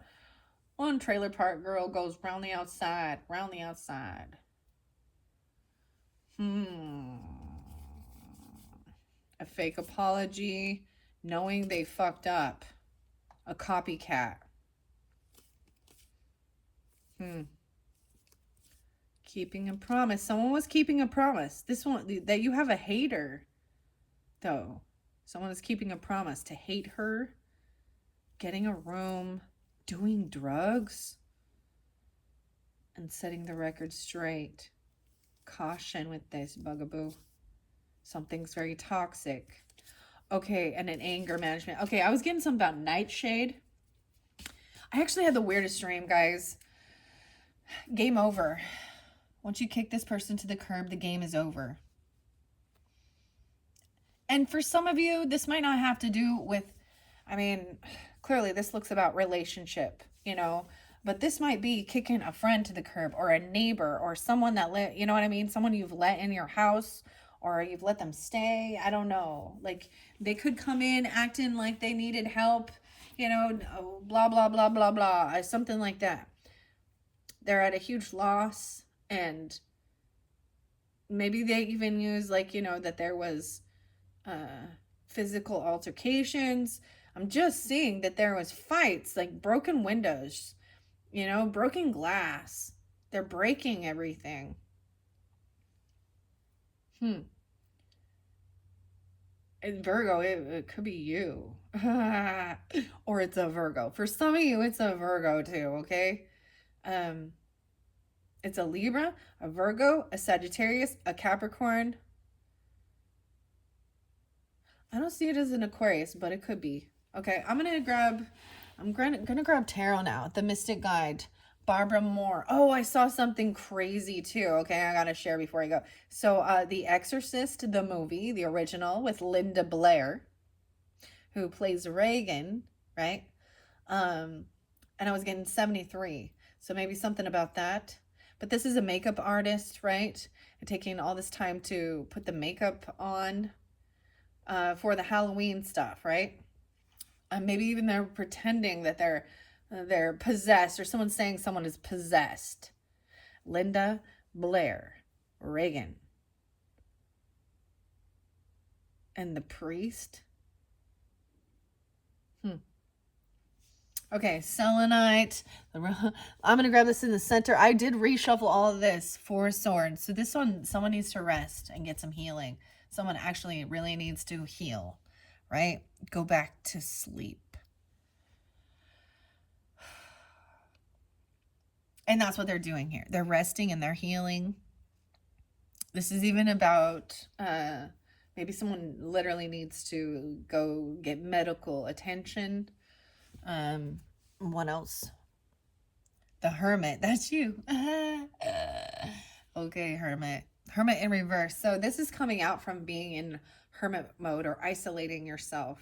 S1: one trailer park girl goes round the outside, round the outside. A fake apology, knowing they fucked up. A copycat. Keeping a promise. Someone was keeping a promise. This one, that you have a hater, though. Someone is keeping a promise to hate her, getting a room, doing drugs, and setting the record straight. Caution with this, bugaboo. Something's very toxic. Okay, and an anger management. Okay, I was getting something about nightshade. I actually had the weirdest dream, guys. Game over. Once you kick this person to the curb, the game is over. And for some of you, this might not have to do with, I mean, clearly this looks about relationship, you know, but this might be kicking a friend to the curb or a neighbor or someone that, you know what I mean? Someone you've let in your house or you've let them stay. I don't know. Like they could come in acting like they needed help, you know, blah, blah, blah, blah, blah, something like that. They're at a huge loss, and maybe they even use like, you know, that there was physical altercations. I'm just seeing that there was fights, like broken windows, you know, broken glass. They're breaking everything. And Virgo, it could be you. Or it's a Virgo. For some of you, it's a Virgo too, okay? It's a Libra, a Virgo, a Sagittarius, a Capricorn. I don't see it as an Aquarius, but it could be. Okay, I'm gonna grab tarot now. The Mystic Guide, Barbara Moore. Oh, I saw something crazy too. Okay, I gotta share before I go. So, The Exorcist, the movie, the original with Linda Blair, who plays Reagan, right? And I was getting 73. So maybe something about that. But this is a makeup artist, right? And taking all this time to put the makeup on for the Halloween stuff, right? Maybe even they're pretending that they're possessed, or someone's saying someone is possessed. Linda Blair, Reagan. And the priest. Okay, selenite. I'm going to grab this in the center. I did reshuffle all of this. Four Swords. So this one, someone needs to rest and get some healing. Someone actually really needs to heal, right? Go back to sleep. And that's what they're doing here. They're resting and they're healing. This is even about maybe someone literally needs to go get medical attention. What else? The Hermit. That's you. Okay, Hermit. Hermit in reverse. So this is coming out from being in hermit mode or isolating yourself.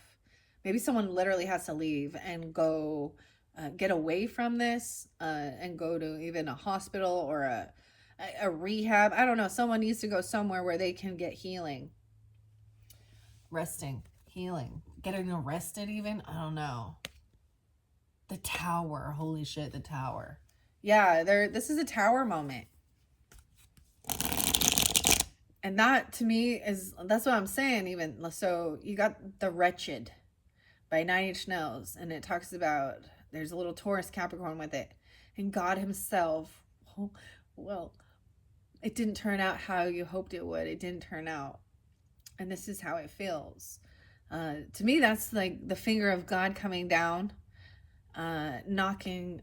S1: Maybe someone literally has to leave and go get away from this and go to even a hospital or a rehab. I don't know. Someone needs to go somewhere where they can get healing. Resting. Healing. Getting arrested even? I don't know. The Tower. Holy shit, the Tower. Yeah, this is a Tower moment. And that to me that's what I'm saying even. So you got The Wretched by 9 Inch Nails, and it talks about there's a little Taurus Capricorn with it. And God himself, well, it didn't turn out how you hoped it would. It didn't turn out. And this is how it feels. To me, that's like the finger of God coming down, knocking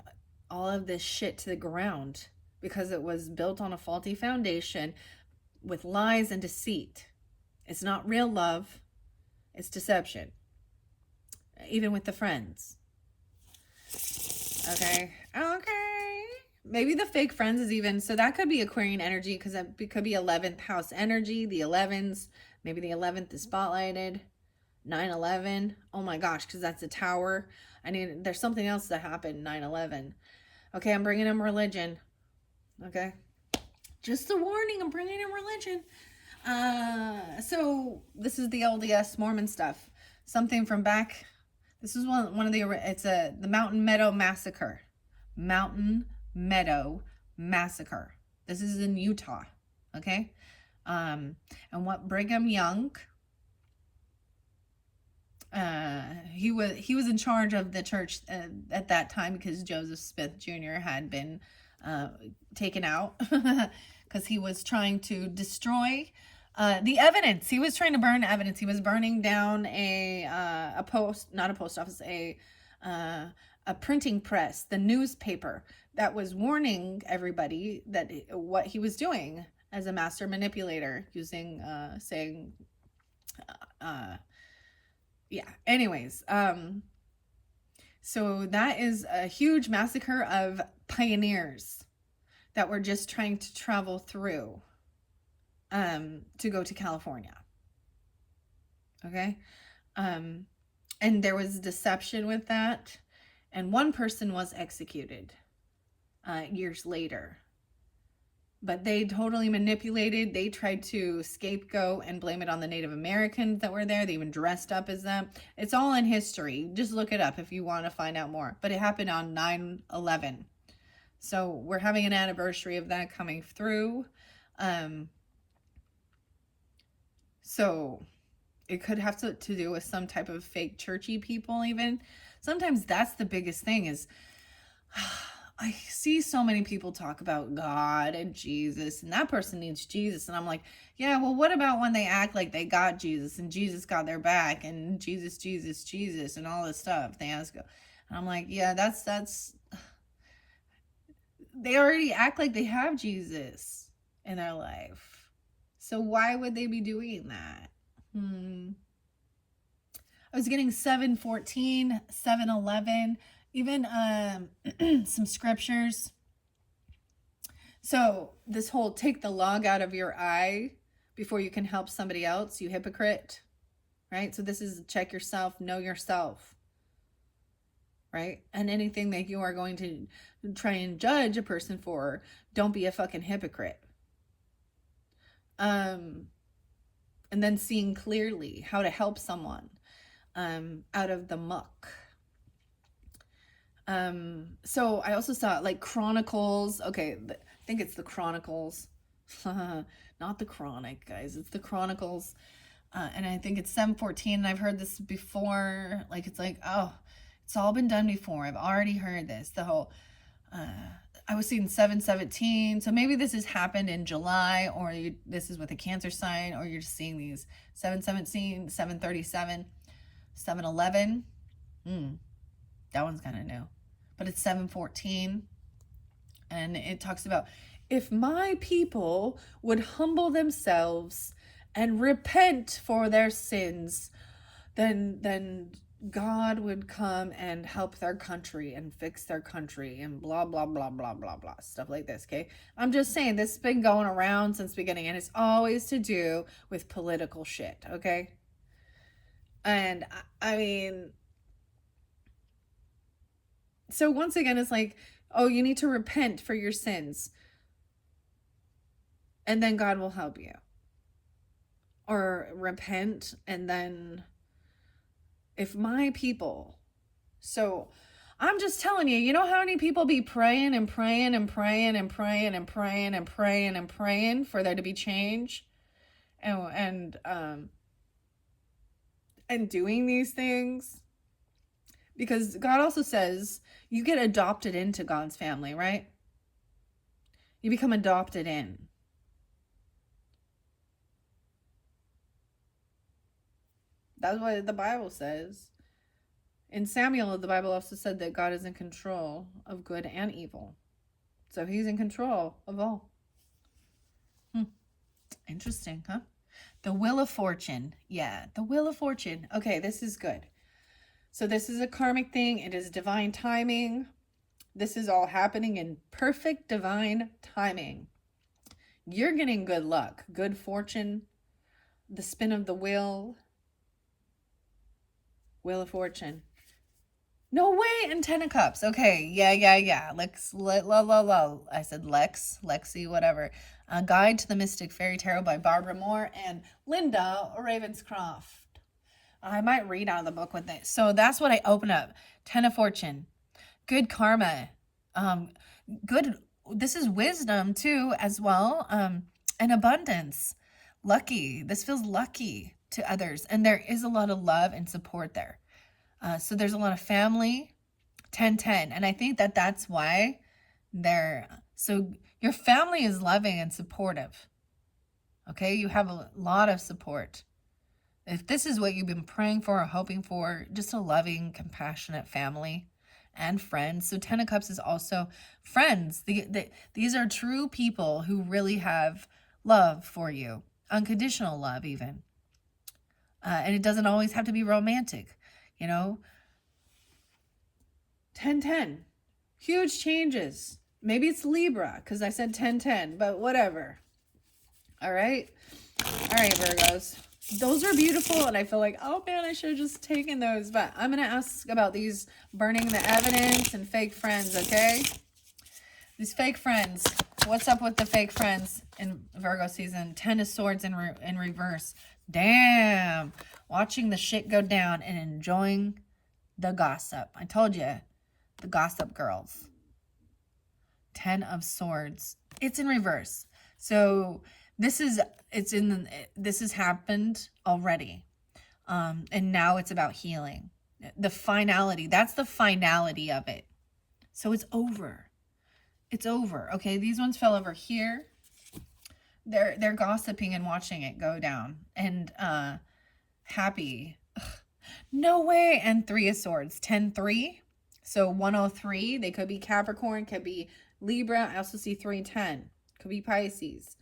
S1: all of this shit to the ground because it was built on a faulty foundation with lies and deceit. It's not real love. It's deception. Even with the friends. Okay. Maybe the fake friends is even, so that could be Aquarian energy because it could be 11th house energy. The 11s, maybe the 11th is spotlighted. 9/11. Oh my gosh, because that's a Tower. I mean, there's something else that happened 9/11. Okay, I'm bringing in religion. Okay. Just a warning, I'm bringing in religion. So this is the LDS Mormon stuff. Something from back This is one of the, it's the Mountain Meadow Massacre. Mountain Meadow Massacre. This is in Utah. Okay. And what Brigham Young, he was in charge of the church at that time, because Joseph Smith Jr. had been taken out because he was trying to destroy the evidence. He was trying to burn evidence. He was burning down a post, not a post office, a printing press, the newspaper that was warning everybody that what he was doing as a master manipulator, using saying yeah, anyways, so that is a huge massacre of pioneers that were just trying to travel through to go to California. Okay. And there was deception with that, and one person was executed years later. But they totally manipulated. They tried to scapegoat and blame it on the Native Americans that were there. They even dressed up as them. It's all in history. Just look it up if you want to find out more. But it happened on 9/11. So we're having an anniversary of that coming through. So it could have to do with some type of fake churchy people even. Sometimes that's the biggest thing is... I see so many people talk about God and Jesus, and that person needs Jesus. And I'm like, yeah, well, what about when they act like they got Jesus and Jesus got their back and Jesus, Jesus, Jesus, and all this stuff? They ask, and I'm like, yeah, that's, they already act like they have Jesus in their life. So why would they be doing that? I was getting 7:14, 7:11. Even some scriptures. So this whole take the log out of your eye before you can help somebody else, you hypocrite, right? So this is check yourself, know yourself, right? And anything that you are going to try and judge a person for, don't be a fucking hypocrite. And then seeing clearly how to help someone out of the muck. So I also saw like Chronicles. Okay, I think it's the Chronicles. Not the Chronic, guys. It's the Chronicles. And I think it's 7:14. And I've heard this before. Like, it's like, oh, it's all been done before. I've already heard this. The whole, I was seeing 7:17. So maybe this has happened in July, or this is with a Cancer sign, or you're just seeing these 7:17, 7:37, 7:11. That one's kind of new. But it's 7:14. And it talks about, if my people would humble themselves and repent for their sins, then God would come and help their country and fix their country and blah, blah, blah, blah, blah, blah, stuff like this, okay? I'm just saying, this has been going around since the beginning, and it's always to do with political shit, okay? And I mean... So once again, it's like, oh, you need to repent for your sins, and then God will help you. Or repent, and then if my people... So I'm just telling you, you know how many people be praying and praying and praying and praying and praying and praying and praying for there to be change, and doing these things? Because God also says you get adopted into God's family, right? You become adopted in. That's what the Bible says. In Samuel, the Bible also said that God is in control of good and evil. So he's in control of all. Interesting, huh? The Wheel of Fortune. Yeah, the Wheel of Fortune. Okay, this is good. So this is a karmic thing. It is divine timing. This is all happening in perfect divine timing. You're getting good luck, good fortune, the spin of the wheel. Wheel of Fortune. No way, and 10 of Cups. Okay, yeah. I said Lexi, whatever. A Guide to the Mystic Fairy Tarot by Barbara Moore and Linda Ravenscroft. I might read out of the book with it. So that's what I open up. 10 of Fortune. Good karma. Um, good. This is wisdom too, as well. And abundance. Lucky. This feels lucky to others. And there is a lot of love and support there. So there's a lot of family. 10-10. And I think that that's why so your family is loving and supportive. Okay. You have a lot of support. If this is what you've been praying for or hoping for, just a loving, compassionate family and friends. So 10 of Cups is also friends. These are true people who really have love for you, unconditional love even. And it doesn't always have to be romantic, 10-10. Huge changes. Maybe it's Libra because I said 10-10, but whatever. All right, Virgos. Those are beautiful, and I feel like, oh man, I should have just taken those. But I'm going to ask about these burning the evidence and fake friends, okay? These fake friends. What's up with the fake friends in Virgo season? 10 of Swords in reverse. Damn. Watching the shit go down and enjoying the gossip. I told you, the gossip girls. 10 of Swords. It's in reverse. So this has happened already. And now it's about healing. The finality, that's the finality of it. So it's over. It's over. Okay, these ones fell over here. They're gossiping and watching it go down. And happy. Ugh, no way. And 3 of Swords. 10-3. So 103. They could be Capricorn, could be Libra. I also see 3-10. Could be Pisces.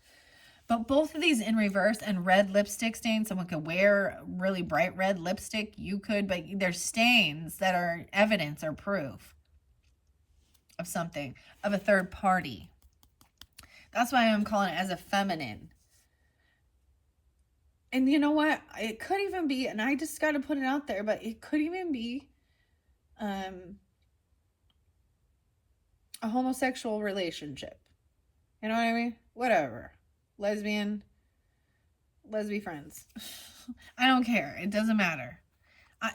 S1: But both of these in reverse and red lipstick stains. Someone could wear really bright red lipstick. You could, but there's stains that are evidence or proof of something, of a third party. That's why I'm calling it as a feminine. And you know what? It could even be, and I just got to put it out there, but it could even be a homosexual relationship. You know what I mean? Whatever. Lesbian friends. I don't care. It doesn't matter.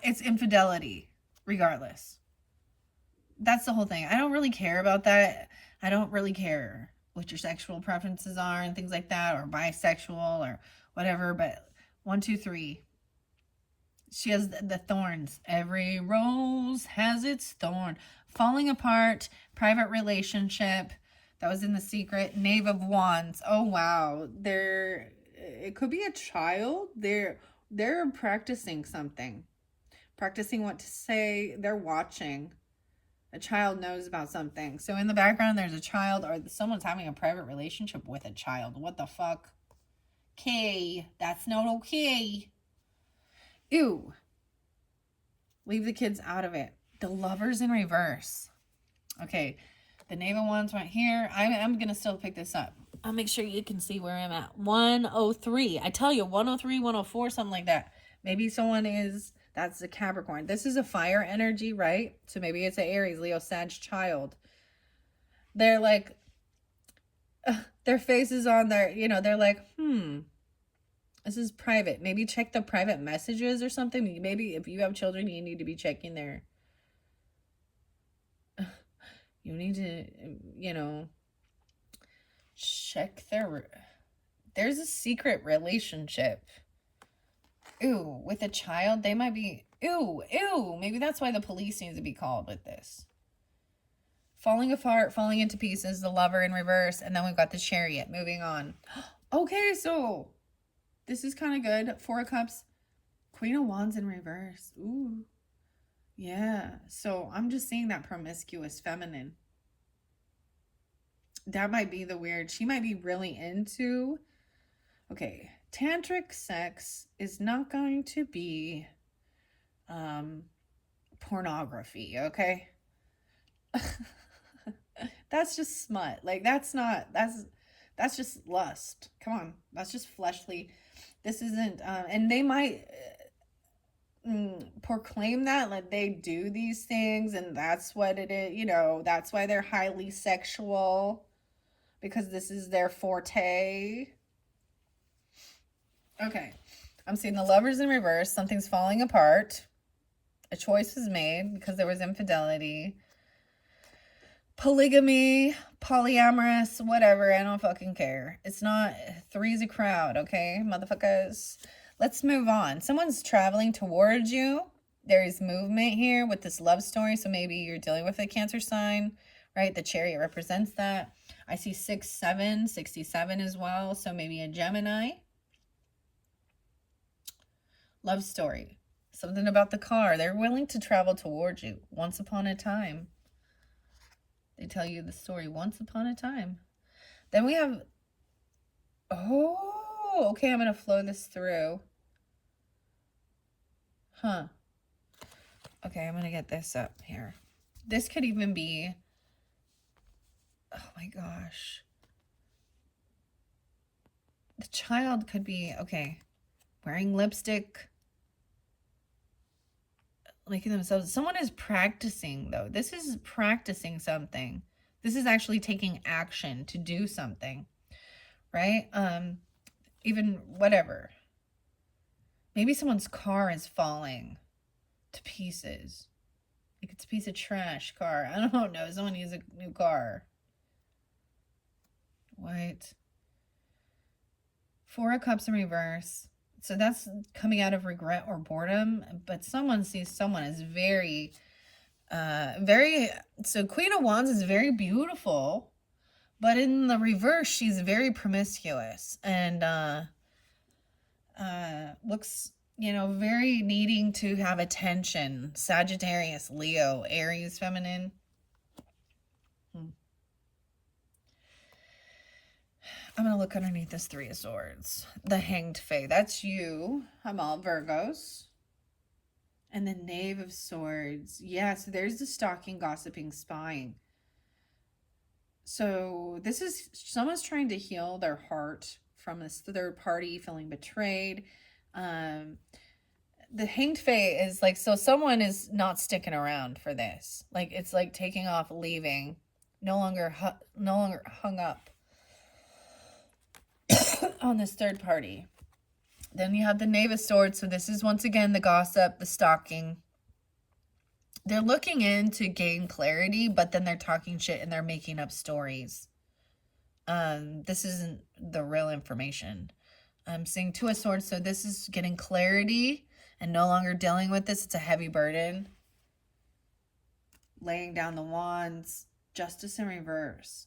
S1: It's infidelity, regardless. That's the whole thing. I don't really care about that. I don't really care what your sexual preferences are and things like that, or bisexual or whatever. But 1, 2, 3. She has the thorns. Every rose has its thorn. Falling apart, private relationship. That was in The Secret. Knave of Wands. Oh, wow. It could be a child. They're practicing something. Practicing what to say. They're watching. A child knows about something. So in the background, there's a child, or someone's having a private relationship with a child. What the fuck? Okay. That's not okay. Ew. Leave the kids out of it. The Lovers in reverse. Okay. The Knave of Wands right here. I'm going to still pick this up. I'll make sure you can see where I'm at. 103. I tell you, 103, 104, something like that. Maybe that's a Capricorn. This is a fire energy, right? So maybe it's an Aries, Leo, Sag child. They're like, their faces on their, they're like, this is private. Maybe check the private messages or something. Maybe if you have children, you need to be checking their... You need to, check there's a secret relationship. Ew, with a child, they might be, ew. Maybe that's why the police needs to be called with this. Falling apart, falling into pieces, the Lover in reverse, and then we've got the Chariot. Moving on. Okay, so this is kind of good. 4 of Cups, Queen of Wands in reverse. Ooh. Yeah, so I'm just seeing that promiscuous feminine. That might be the weird. She might be really into... Okay, tantric sex is not going to be pornography, okay? That's just smut. Like, that's just lust. Come on, that's just fleshly. This isn't... and they might... proclaim that, like they do these things and that's what it is, that's why they're highly sexual, because this is their forte. Okay, I'm seeing the Lovers in reverse. Something's falling apart. A choice was made because there was infidelity. Polygamy, polyamorous, whatever. I don't fucking care. It's not, three's a crowd, okay, motherfuckers? Let's move on. Someone's traveling towards you. There is movement here with this love story. So maybe you're dealing with a Cancer sign, right? The chariot represents that. I see 6-7, 67 as well. So maybe a Gemini. Love story. Something about the car. They're willing to travel towards you. Once upon a time. They tell you the story once upon a time. Then we have, oh, okay, I'm going to flow this through. Huh. Okay, I'm going to get this up here. This could even be, oh my gosh. The child could be, okay, wearing lipstick, making themselves, someone is practicing though. This is practicing something. This is actually taking action to do something, right? Even whatever. Maybe someone's car is falling to pieces. Like it's a piece of trash car. I don't know. Someone needs a new car. White. 4 of Cups in reverse. So that's coming out of regret or boredom. But someone sees someone as very, so Queen of Wands is very beautiful. But in the reverse, she's very promiscuous. And looks, very needing to have attention. Sagittarius, Leo, Aries, feminine. I'm going to look underneath this 3 of Swords. The Hanged Fae. That's you. I'm all Virgos. And the Knave of Swords. Yeah, so there's the stalking, gossiping, spying. So this is, someone's trying to heal their heart from this third party, feeling betrayed. The Hanged Fae is like, so someone is not sticking around for this. Like, it's like taking off, leaving. No longer hung up on this third party. Then you have the Knave of Swords. So this is once again the gossip, the stalking. They're looking in to gain clarity, but then they're talking shit and they're making up stories. This isn't the real information. I'm seeing 2 of Swords. So this is getting clarity and no longer dealing with this. It's a heavy burden. Laying down the wands. Justice in reverse.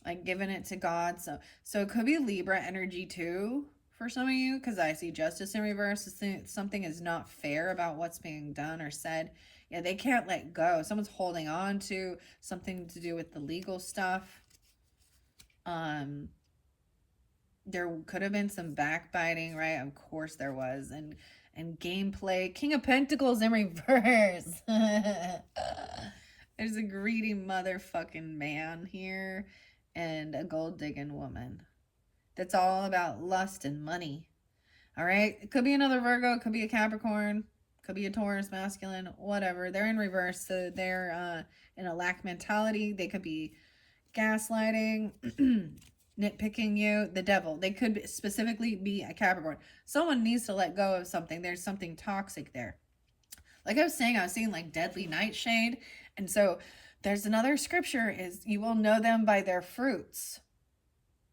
S1: Like giving it to God. So it could be Libra energy too for some of you, because I see Justice in reverse. Something is not fair about what's being done or said. Yeah, they can't let go. Someone's holding on to something to do with the legal stuff. There could have been some backbiting, right? Of course there was. And gameplay. King of Pentacles in reverse. There's a greedy motherfucking man here. And a gold digging woman. That's all about lust and money. All right. It could be another Virgo. It could be a Capricorn. Could be a Taurus, masculine, whatever. They're in reverse. So they're in a lack mentality. They could be gaslighting, nitpicking you, the devil. They could specifically be a Capricorn. Someone needs to let go of something. There's something toxic there. Like I was seeing like deadly nightshade. And so there's another scripture is you will know them by their fruits,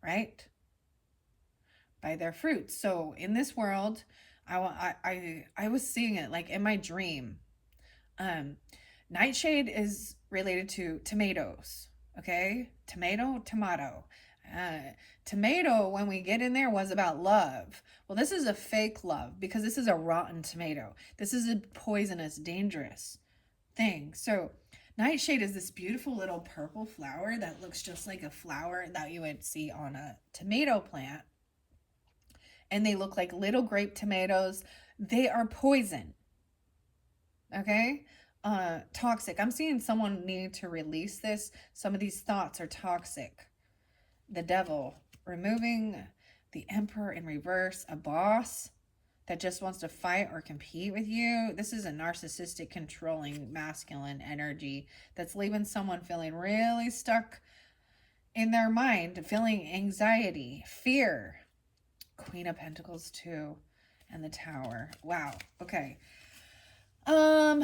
S1: right? By their fruits. So in this world, I was seeing it like in my dream. Nightshade is related to tomatoes, okay? Tomato. Tomato, when we get in there, was about love. Well, this is a fake love because this is a rotten tomato. This is a poisonous, dangerous thing. So nightshade is this beautiful little purple flower that looks just like a flower that you would see on a tomato plant. And they look like little grape tomatoes. They are poison. Okay? Toxic. I'm seeing someone need to release this. Some of these thoughts are toxic. The devil. Removing the Emperor in reverse. A boss that just wants to fight or compete with you. This is a narcissistic, controlling, masculine energy that's leaving someone feeling really stuck in their mind, feeling anxiety, fear. Queen of Pentacles too. And the Tower. Wow. Okay. I'm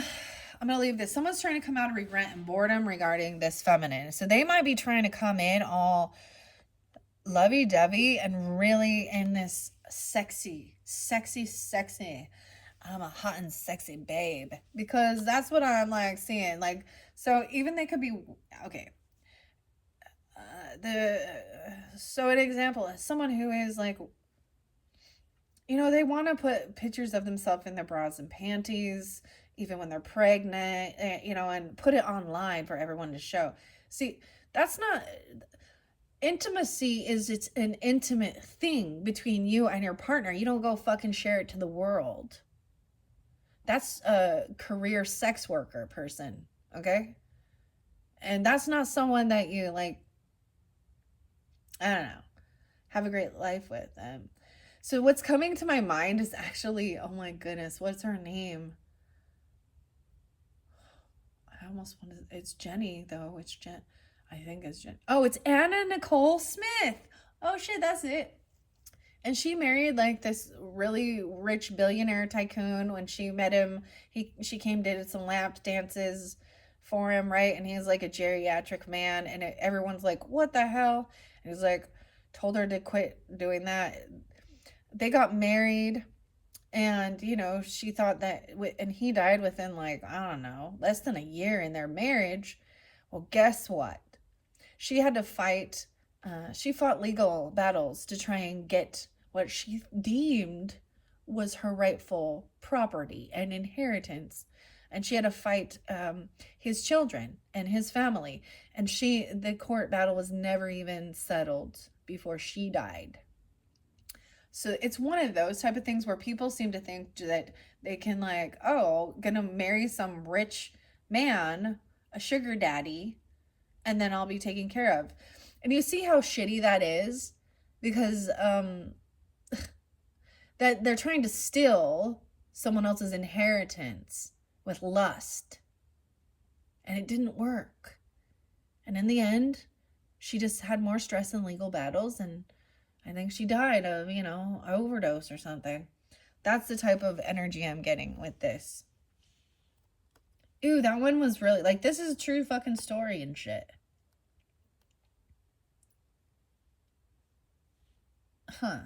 S1: gonna leave this. Someone's trying to come out of regret and boredom regarding this feminine. So they might be trying to come in all lovey-dovey and really in this sexy. I'm a hot and sexy babe. Because that's what I'm like seeing. Like, so even they could be okay. So an example is someone who is like, you know, they want to put pictures of themselves in their bras and panties, even when they're pregnant, you know, and put it online for everyone to show. See, that's not intimacy. It's an intimate thing between you and your partner. You don't go fucking share it to the world. That's a career sex worker person, okay? And that's not someone that you like, I don't know, have a great life with. So what's coming to my mind is actually, oh my goodness, what's her name? I almost want to, it's Jenny though. It's Jen. I think it's Jen. Oh, it's Anna Nicole Smith. Oh shit, that's it. And she married like this really rich billionaire tycoon. When she met him, she came, did some lap dances for him, right? And he's like a geriatric man, and everyone's like, what the hell? And he's like, told her to quit doing that. They got married, and you know, she thought that, and he died within like, I don't know, less than a year in their marriage. Well, guess what? She had to fight. She fought legal battles to try and get what she deemed was her rightful property and inheritance. And she had to fight his children and his family. And the court battle was never even settled before she died. So it's one of those type of things where people seem to think that they can like, oh, gonna marry some rich man, a sugar daddy, and then I'll be taken care of. And you see how shitty that is? Because that they're trying to steal someone else's inheritance with lust. And it didn't work. And in the end, she just had more stress and legal battles, and I think she died of, you know, overdose or something. That's the type of energy I'm getting with this. Ew, that one was really, like, this is a true fucking story and shit. Huh.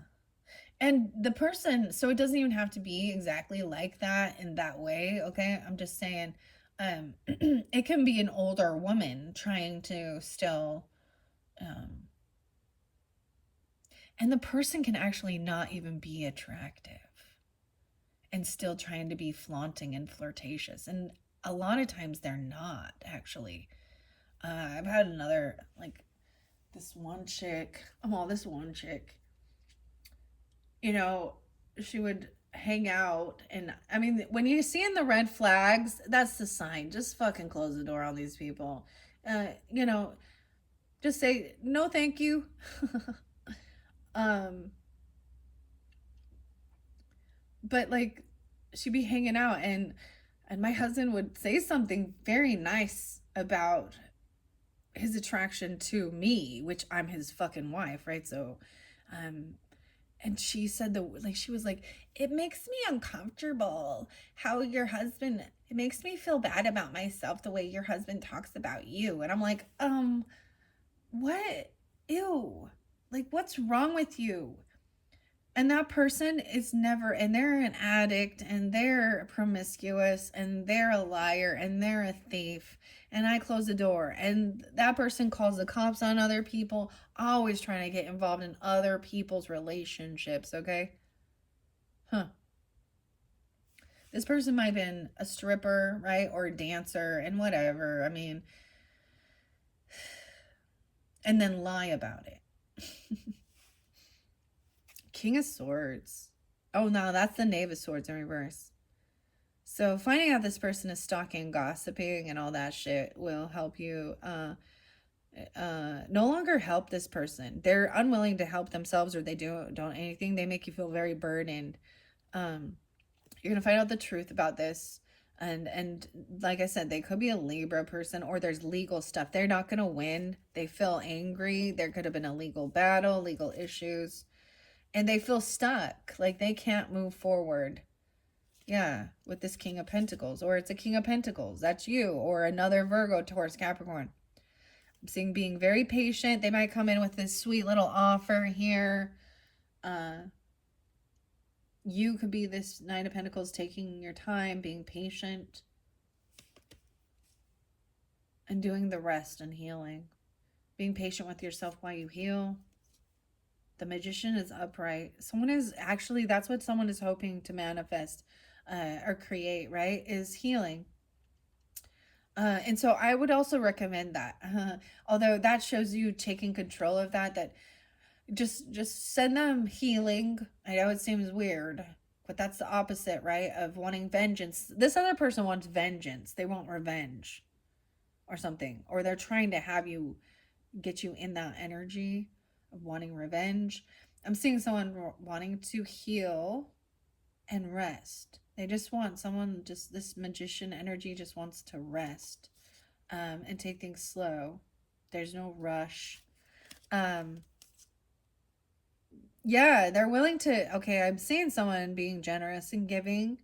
S1: And the person, so it doesn't even have to be exactly like that in that way, okay? I'm just saying, it can be an older woman trying to still, and the person can actually not even be attractive and still trying to be flaunting and flirtatious. And a lot of times they're not, actually. I've had another, like, this one chick, you know, she would hang out, and I mean, when you see in the red flags, that's the sign. Just fucking close the door on these people. You know, just say no thank you. But like, she'd be hanging out, and my husband would say something very nice about his attraction to me, which I'm his fucking wife, right? So and she said she was like, it makes me uncomfortable how your husband, it makes me feel bad about myself the way your husband talks about you. And I'm like, what? Ew. Like, what's wrong with you? And that person is never, and they're an addict, and they're promiscuous, and they're a liar, and they're a thief. And I close the door, and that person calls the cops on other people, always trying to get involved in other people's relationships, okay? Huh. This person might have been a stripper, right? Or a dancer, and whatever. I mean, and then lie about it. King of Swords. Oh, no, that's the Knave of Swords in reverse. So finding out this person is stalking, gossiping, and all that shit will help you no longer help this person. They're unwilling to help themselves, or they don't anything. They make you feel very burdened. You're gonna find out the truth about this. And like I said, they could be a Libra person, or there's legal stuff. They're not gonna win. They feel angry. There could have been a legal battle, legal issues. And they feel stuck, like they can't move forward. Yeah, with this King of Pentacles, or it's a King of Pentacles. That's you, or another Virgo, Taurus, Capricorn. I'm seeing being very patient. They might come in with this sweet little offer here. You could be this Nine of Pentacles, taking your time, being patient, and doing the rest and healing. Being patient with yourself while you heal. The Magician is upright. Someone is actually, that's what someone is hoping to manifest or create, right? Is healing. And so I would also recommend that. Although that shows you taking control of that just send them healing. I know it seems weird, but that's the opposite, right? Of wanting vengeance. This other person wants vengeance. They want revenge or something. Or they're trying to have you, get you in that energy of wanting revenge. I'm seeing someone wanting to heal and rest. They just want someone, just this Magician energy just wants to rest and take things slow. There's no rush. Yeah, they're willing to, okay, I'm seeing someone being generous and giving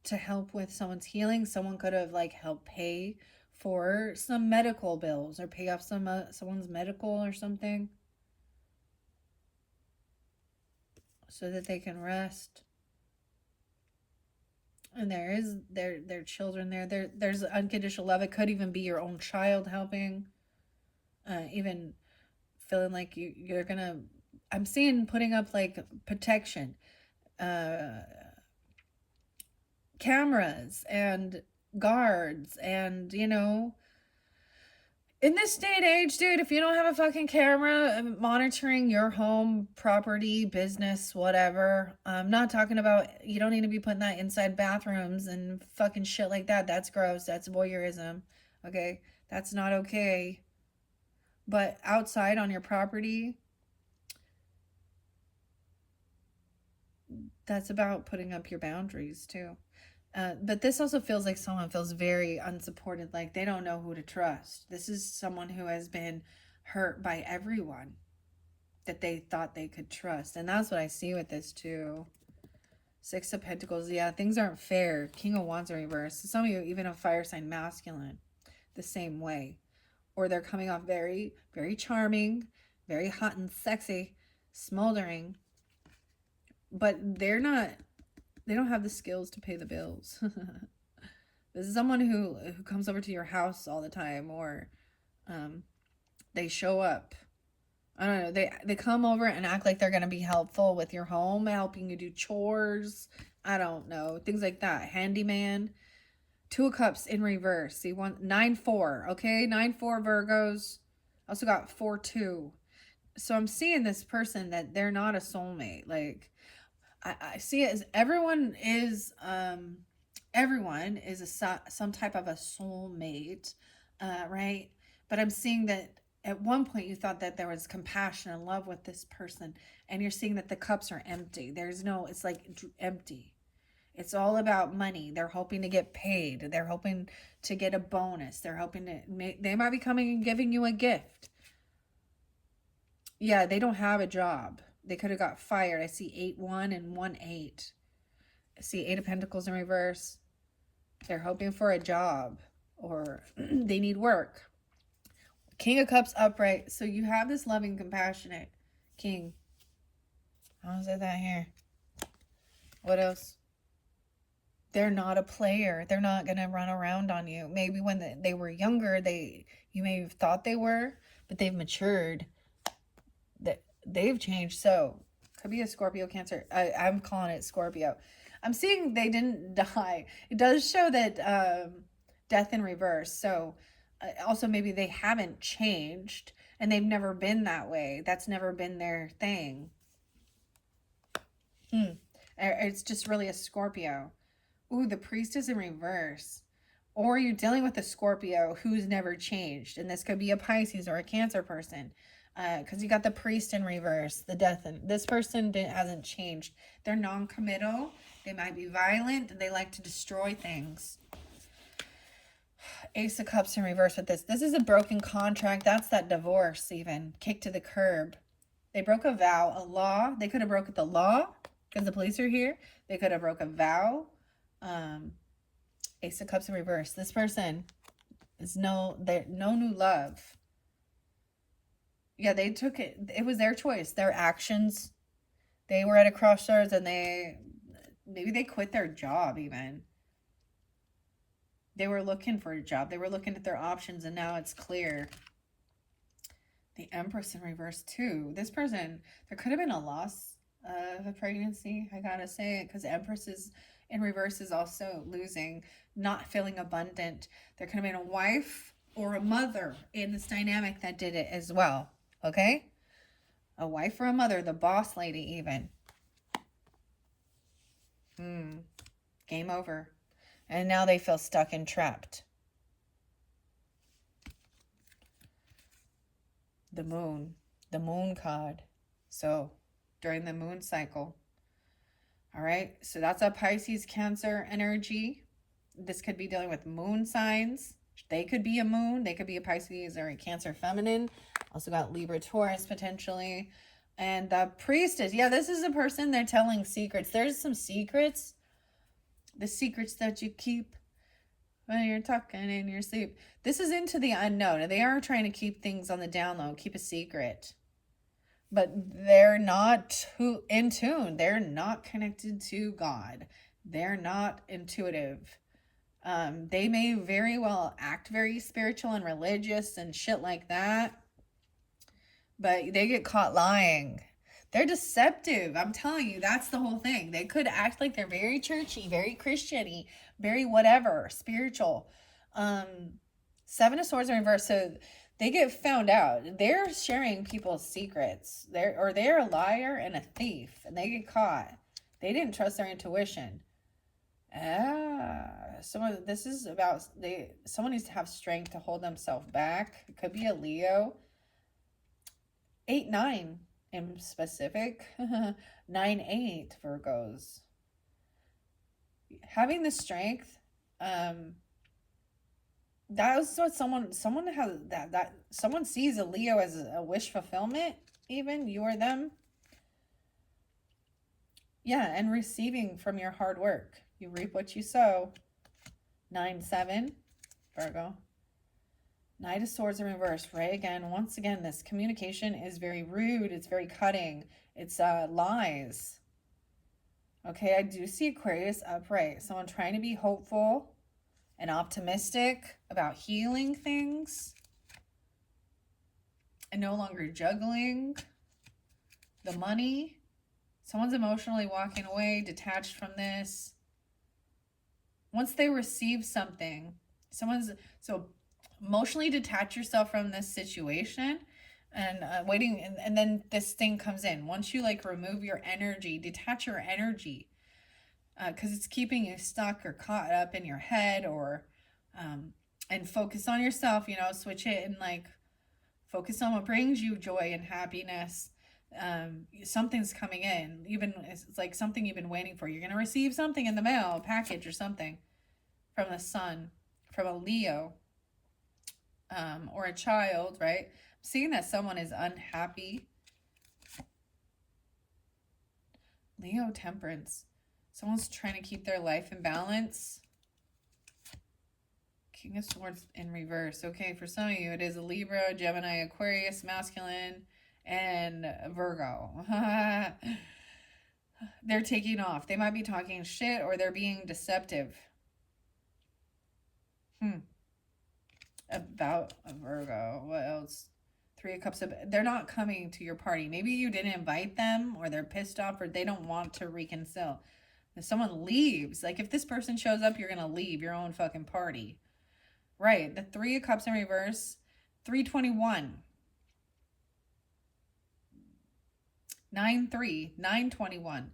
S1: to help with someone's healing. Someone could have like helped pay for some medical bills or pay off someone's medical or something so that they can rest. And there is their children there. There's unconditional love. It could even be your own child helping. Even feeling like you're gonna, I'm seeing putting up like protection, cameras and guards, and you know, in this day and age, dude, if you don't have a fucking camera monitoring your home, property, business, whatever, I'm not talking about, you don't need to be putting that inside bathrooms and fucking shit like that. That's gross. That's voyeurism. Okay? That's not okay. But outside on your property, that's about putting up your boundaries too. But this also feels like someone feels very unsupported, like they don't know who to trust. This is someone who has been hurt by everyone that they thought they could trust. And that's what I see with this too. Six of Pentacles. Yeah, things aren't fair. King of Wands in reverse. Some of you, even a fire sign masculine, the same way. Or they're coming off very, very charming, very hot and sexy, smoldering. But they're not, they don't have the skills to pay the bills. This is someone who comes over to your house all the time, or they show up. I don't know. They come over and act like they're going to be helpful with your home, helping you do chores. I don't know. Things like that. Handyman. Two of Cups in reverse. See, 9-4. Okay, 9-4 Virgos. Also got 4-2. So I'm seeing this person that they're not a soulmate. Like, I see it as everyone is some type of a soulmate, right? But I'm seeing that at one point you thought that there was compassion and love with this person, and you're seeing that the cups are empty. There's no, it's like empty. It's all about money. They're hoping to get paid. They're hoping to get a bonus. They're hoping to they might be coming and giving you a gift. Yeah, they don't have a job. They could have got fired. I see 8-1 and 1-8. I see 8 of Pentacles in reverse. They're hoping for a job, or they need work. King of Cups upright. So you have this loving, compassionate king. How is it that here? What else? They're not a player. They're not going to run around on you. Maybe when they were younger, you may have thought they were, but they've matured. They've changed. So could be a Scorpio, Cancer. I'm calling it Scorpio. I'm seeing they didn't die. It does show that death in reverse. So also maybe they haven't changed and they've never been that way. That's never been their thing. It's just really a Scorpio. Ooh, the Priest is in reverse. Or you're dealing with a Scorpio who's never changed. And this could be a Pisces or a Cancer person. Because you got the Priest in reverse, the Death. And this person hasn't changed. They're non-committal. They might be violent. They like to destroy things. Ace of Cups in reverse with this. This is a broken contract. That's that divorce even. Kicked to the curb. They broke a vow, a law. They could have broken the law because the police are here. They could have broke a vow. Ace of Cups in reverse. This person is no new love. Yeah, they took it. It was their choice, their actions. They were at a crossroads and maybe they quit their job even. They were looking for a job. They were looking at their options and now it's clear. The Empress in reverse too. This person, there could have been a loss of a pregnancy, I gotta say it, because Empress is in reverse is also losing, not feeling abundant. There could have been a wife or a mother in this dynamic that did it as well. Okay? A wife or a mother, the boss lady even. Game over. And now they feel stuck and trapped. The moon card. So during the moon cycle. All right. So that's a Pisces Cancer energy. This could be dealing with moon signs. They could be a moon. They could be a Pisces or a Cancer feminine. Also got Libra Taurus potentially. And the Priestess. Yeah, this is a person, they're telling secrets. There's some secrets. The secrets that you keep when you're talking in your sleep. This is into the unknown. They are trying to keep things on the down low, keep a secret. But they're not in tune. They're not connected to God. They're not intuitive. They may very well act very spiritual and religious and shit like that. But they get caught lying. They're deceptive. I'm telling you, that's the whole thing. They could act like they're very churchy, very Christian-y, very whatever, spiritual. Seven of Swords in reverse. So they get found out. They're sharing people's secrets. They're a liar and a thief, and they get caught. They didn't trust their intuition. Someone needs to have strength to hold themselves back. It could be a Leo. 8-9 in specific. 9-8 Virgos. Having the strength, that was what someone has, that someone sees a Leo as a wish fulfillment, even you or them. Yeah, and receiving from your hard work. You reap what you sow. 9-7 Virgo. Knight of Swords in reverse, right? Again, once again, this communication is very rude. It's very cutting. It's lies. Okay, I do see Aquarius upright. Someone trying to be hopeful and optimistic about healing things. And no longer juggling the money. Someone's emotionally walking away, detached from this. Once they receive something, so emotionally detach yourself from this situation and waiting, and then this thing comes in. Once you like remove your energy, detach your energy, because it's keeping you stuck or caught up in your head, or and focus on yourself, switch it and like focus on what brings you joy and happiness. Something's coming in, it's like something you've been waiting for. You're going to receive something in the mail, a package or something from the sun, from a Leo, or a child, right? I'm seeing that someone is unhappy. Leo, Temperance. Someone's trying to keep their life in balance. King of Swords in reverse. Okay, for some of you, it is a Libra, Gemini, Aquarius, masculine, and Virgo. They're taking off. They might be talking shit, or they're being deceptive. About a Virgo. What else? Three of Cups. They're not coming to your party. Maybe you didn't invite them, or they're pissed off, or they don't want to reconcile. If someone leaves, like if this person shows up, you're going to leave your own fucking party. Right. The Three of Cups in reverse. 321. 9-3. 9-21.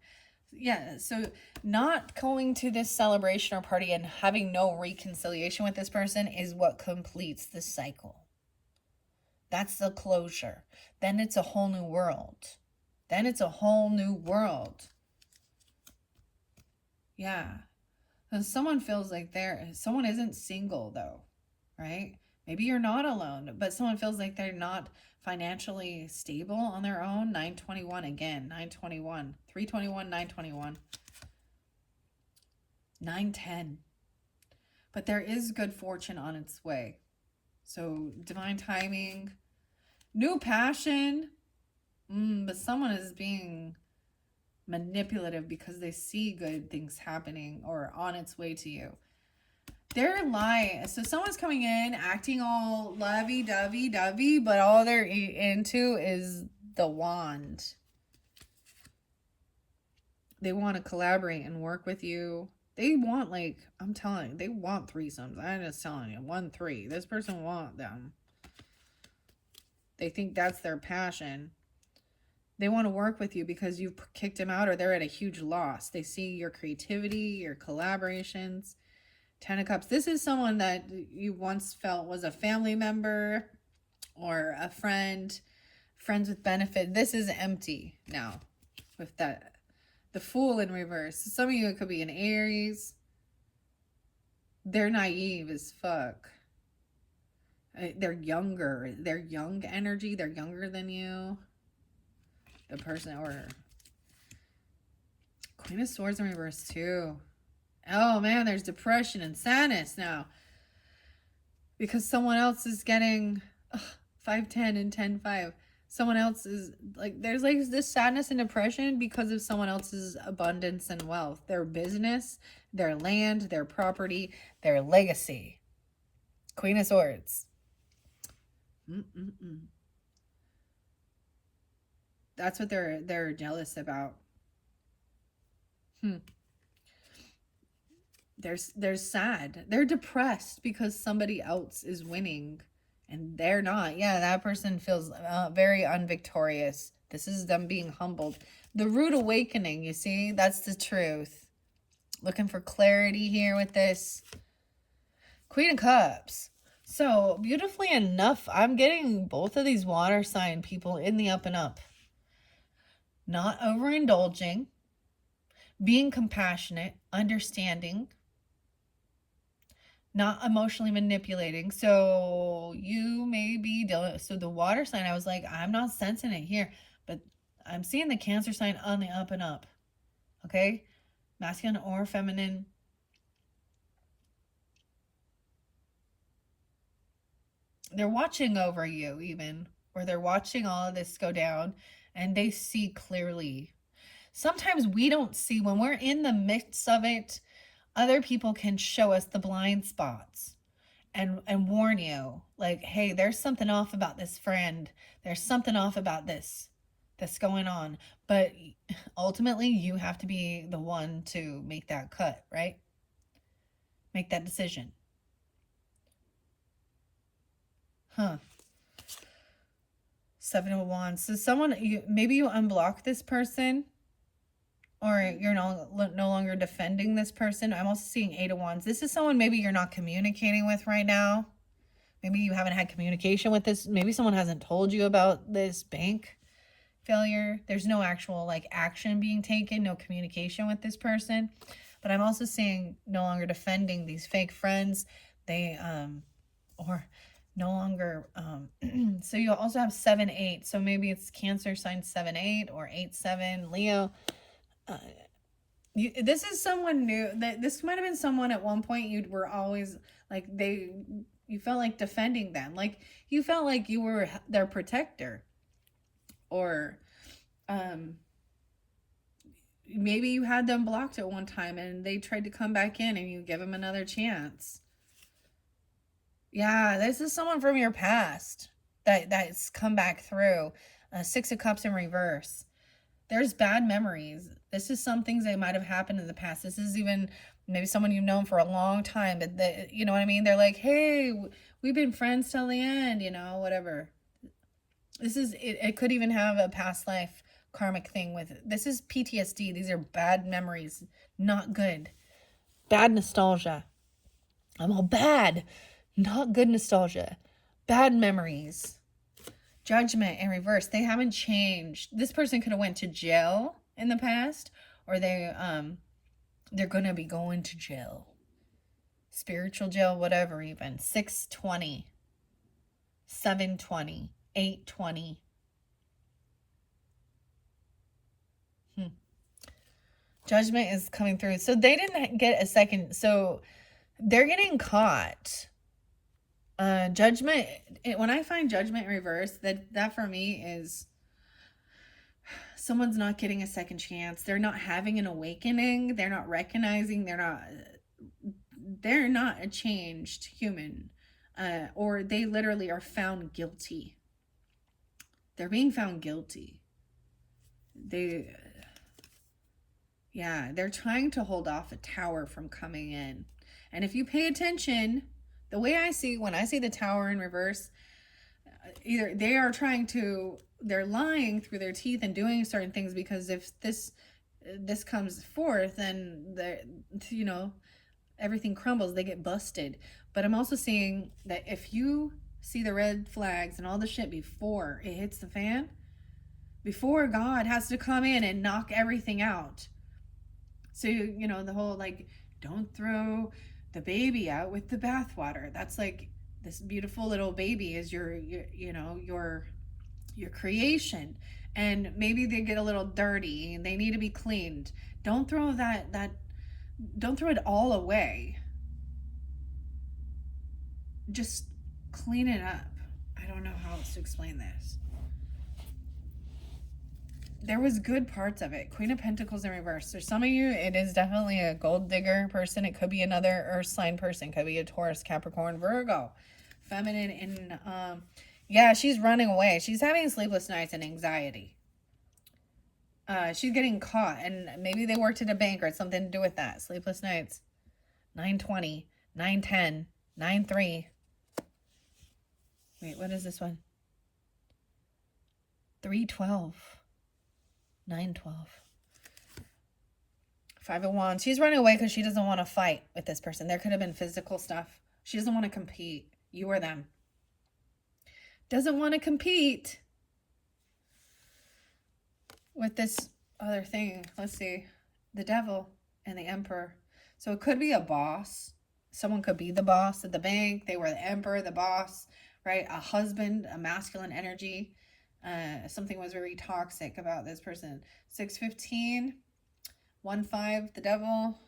S1: Yeah, so not going to this celebration or party and having no reconciliation with this person is what completes the cycle. That's the closure. Then it's a whole new world. Yeah. And someone feels like someone isn't single though, right? Maybe you're not alone, but someone feels like they're not financially stable on their own. 921 again, 921, 321, 921, 910. But there is good fortune on its way. So divine timing, new passion, but someone is being manipulative because they see good things happening or on its way to you. They're lying. So someone's coming in acting all lovey-dovey, but all they're into is the wand. They want to collaborate and work with you. They want, like, I'm telling you, they want threesomes. I'm just telling you, 1-3. This person want them. They think that's their passion. They want to work with you because you've kicked them out or they're at a huge loss. They see your creativity, your collaborations. 10 of Cups. This is someone that you once felt was a family member or a friend, friends with benefit. This is empty now with that. The Fool in reverse. Some of you, it could be an Aries. They're naive as fuck. They're younger. They're young energy. They're younger than you. The person, or Queen of Swords in reverse too. Oh man, there's depression and sadness now. Because someone else is getting 5-10 and 10-5. Someone else is like, there's like this sadness and depression because of someone else's abundance and wealth. Their business, their land, their property, their legacy. Queen of Swords. That's what they're jealous about. They're sad. They're depressed because somebody else is winning and they're not. Yeah, that person feels very unvictorious. This is them being humbled. The rude awakening, you see? That's the truth. Looking for clarity here with this. Queen of Cups. So, beautifully enough, I'm getting both of these water sign people in the up and up. Not overindulging. Being compassionate. Understanding. Not emotionally manipulating. So you may be dealing. So the water sign, I was like, I'm not sensing it here, but I'm seeing the Cancer sign on the up and up. Okay, masculine or feminine. They're watching over you, even, or they're watching all of this go down, and they see clearly. Sometimes we don't see when we're in the midst of it. Other people can show us the blind spots and warn you, like, hey, there's something off about this friend. There's something off about this that's going on. But ultimately, you have to be the one to make that cut, right? Make that decision. Seven of Wands. So someone, maybe you unblock this person, or you're no longer defending this person. I'm also seeing Eight of Wands. This is someone maybe you're not communicating with right now. Maybe you haven't had communication with this. Maybe someone hasn't told you about this bank failure. There's no actual like action being taken, no communication with this person. But I'm also seeing no longer defending these fake friends. They, or no longer, so you also have 7-8. So maybe it's Cancer sign 7-8 or 8-7, Leo. This is someone new. That this might have been someone at one point you were always like you felt like defending them, like you felt like you were their protector, or maybe you had them blocked at one time and they tried to come back in and you give them another chance. Yeah, this is someone from your past that's come back through. 6 of Cups in reverse. There's bad memories. This is some things that might have happened in the past. This is even maybe someone you've known for a long time, but you know what I mean? They're like, hey, we've been friends till the end, whatever. This is, it could even have a past life karmic thing with it. This is PTSD. These are bad memories. Not good. Bad nostalgia. I'm all bad. Not good nostalgia. Bad memories. Judgment in reverse. They haven't changed. This person could have went to jail in the past, or they're gonna be going to jail, spiritual jail, whatever. Even 6-20. 720, 820. Judgment is coming through. So they didn't get a second. So they're getting caught. Judgment. When I find judgment in reverse, that for me is someone's not getting a second chance. They're not having an awakening. They're not recognizing. They're not a changed human, or they literally are found guilty. They're being found guilty. They're trying to hold off a tower from coming in. And if you pay attention, the way when I see the tower in reverse, either they're lying through their teeth and doing certain things, because if this comes forth, then everything crumbles, they get busted. But I'm also seeing that if you see the red flags and all the shit before it hits the fan, before God has to come in and knock everything out. So, the whole, like, don't throw the baby out with the bathwater. That's like, this beautiful little baby is your creation. And maybe they get a little dirty and they need to be cleaned. Don't throw don't throw it all away. Just clean it up. I don't know how else to explain this. There was good parts of it. Queen of Pentacles in reverse. For some of you, it is definitely a gold digger person. It could be another earth sign person. Could be a Taurus, Capricorn, Virgo. Feminine in, she's running away. She's having sleepless nights and anxiety. She's getting caught, and maybe they worked at a bank or it's something to do with that. Sleepless nights. 920, 910, 93. Wait, what is this one? 312. 912. 5 of Wands. She's running away because she doesn't want to fight with this person. There could have been physical stuff. She doesn't want to compete. You or them. Doesn't want to compete with this other thing. Let's see. The Devil and the Emperor. So it could be a boss. Someone could be the boss at the bank. They were the emperor, the boss, right? A husband, a masculine energy. Something was very toxic about this person. 615, 15, the Devil.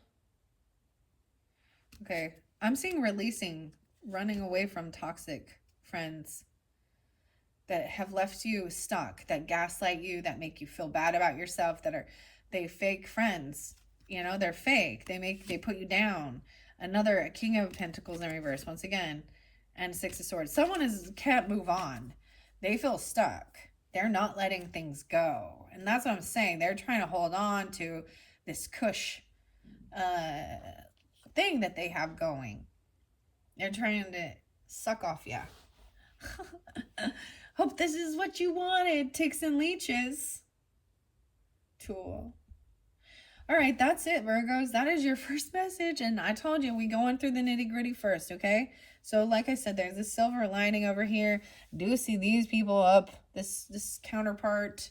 S1: Okay, I'm seeing releasing, running away from toxic friends that have left you stuck, that gaslight you, that make you feel bad about yourself, they fake friends. They're fake. They put you down. Another King of Pentacles in reverse once again, and 6 of Swords. Someone can't move on. They feel stuck. They're not letting things go. And that's what I'm saying. They're trying to hold on to this cush thing that they have going. They're trying to suck off you. Hope this is what you wanted, ticks and leeches. Tool. All right, that's it, Virgos. That is your first message. And I told you, we go on through the nitty gritty first, okay? So like I said, there's a silver lining over here. Do see these people up, this counterpart.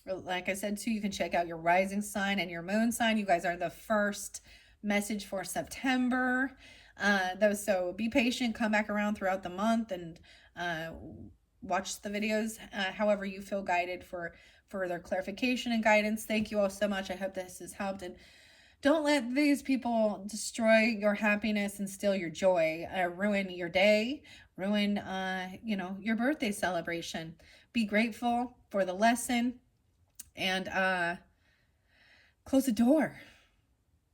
S1: Like I said, too, you can check out your rising sign and your moon sign. You guys are the first message for September. So be patient, come back around throughout the month and watch the videos however you feel guided for further clarification and guidance. Thank you all so much. I hope this has helped. And don't let these people destroy your happiness and steal your joy, ruin your day, ruin, your birthday celebration. Be grateful for the lesson and close the door.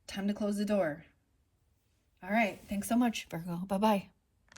S1: Time to close the door. All right. Thanks so much, Virgo. Bye-bye.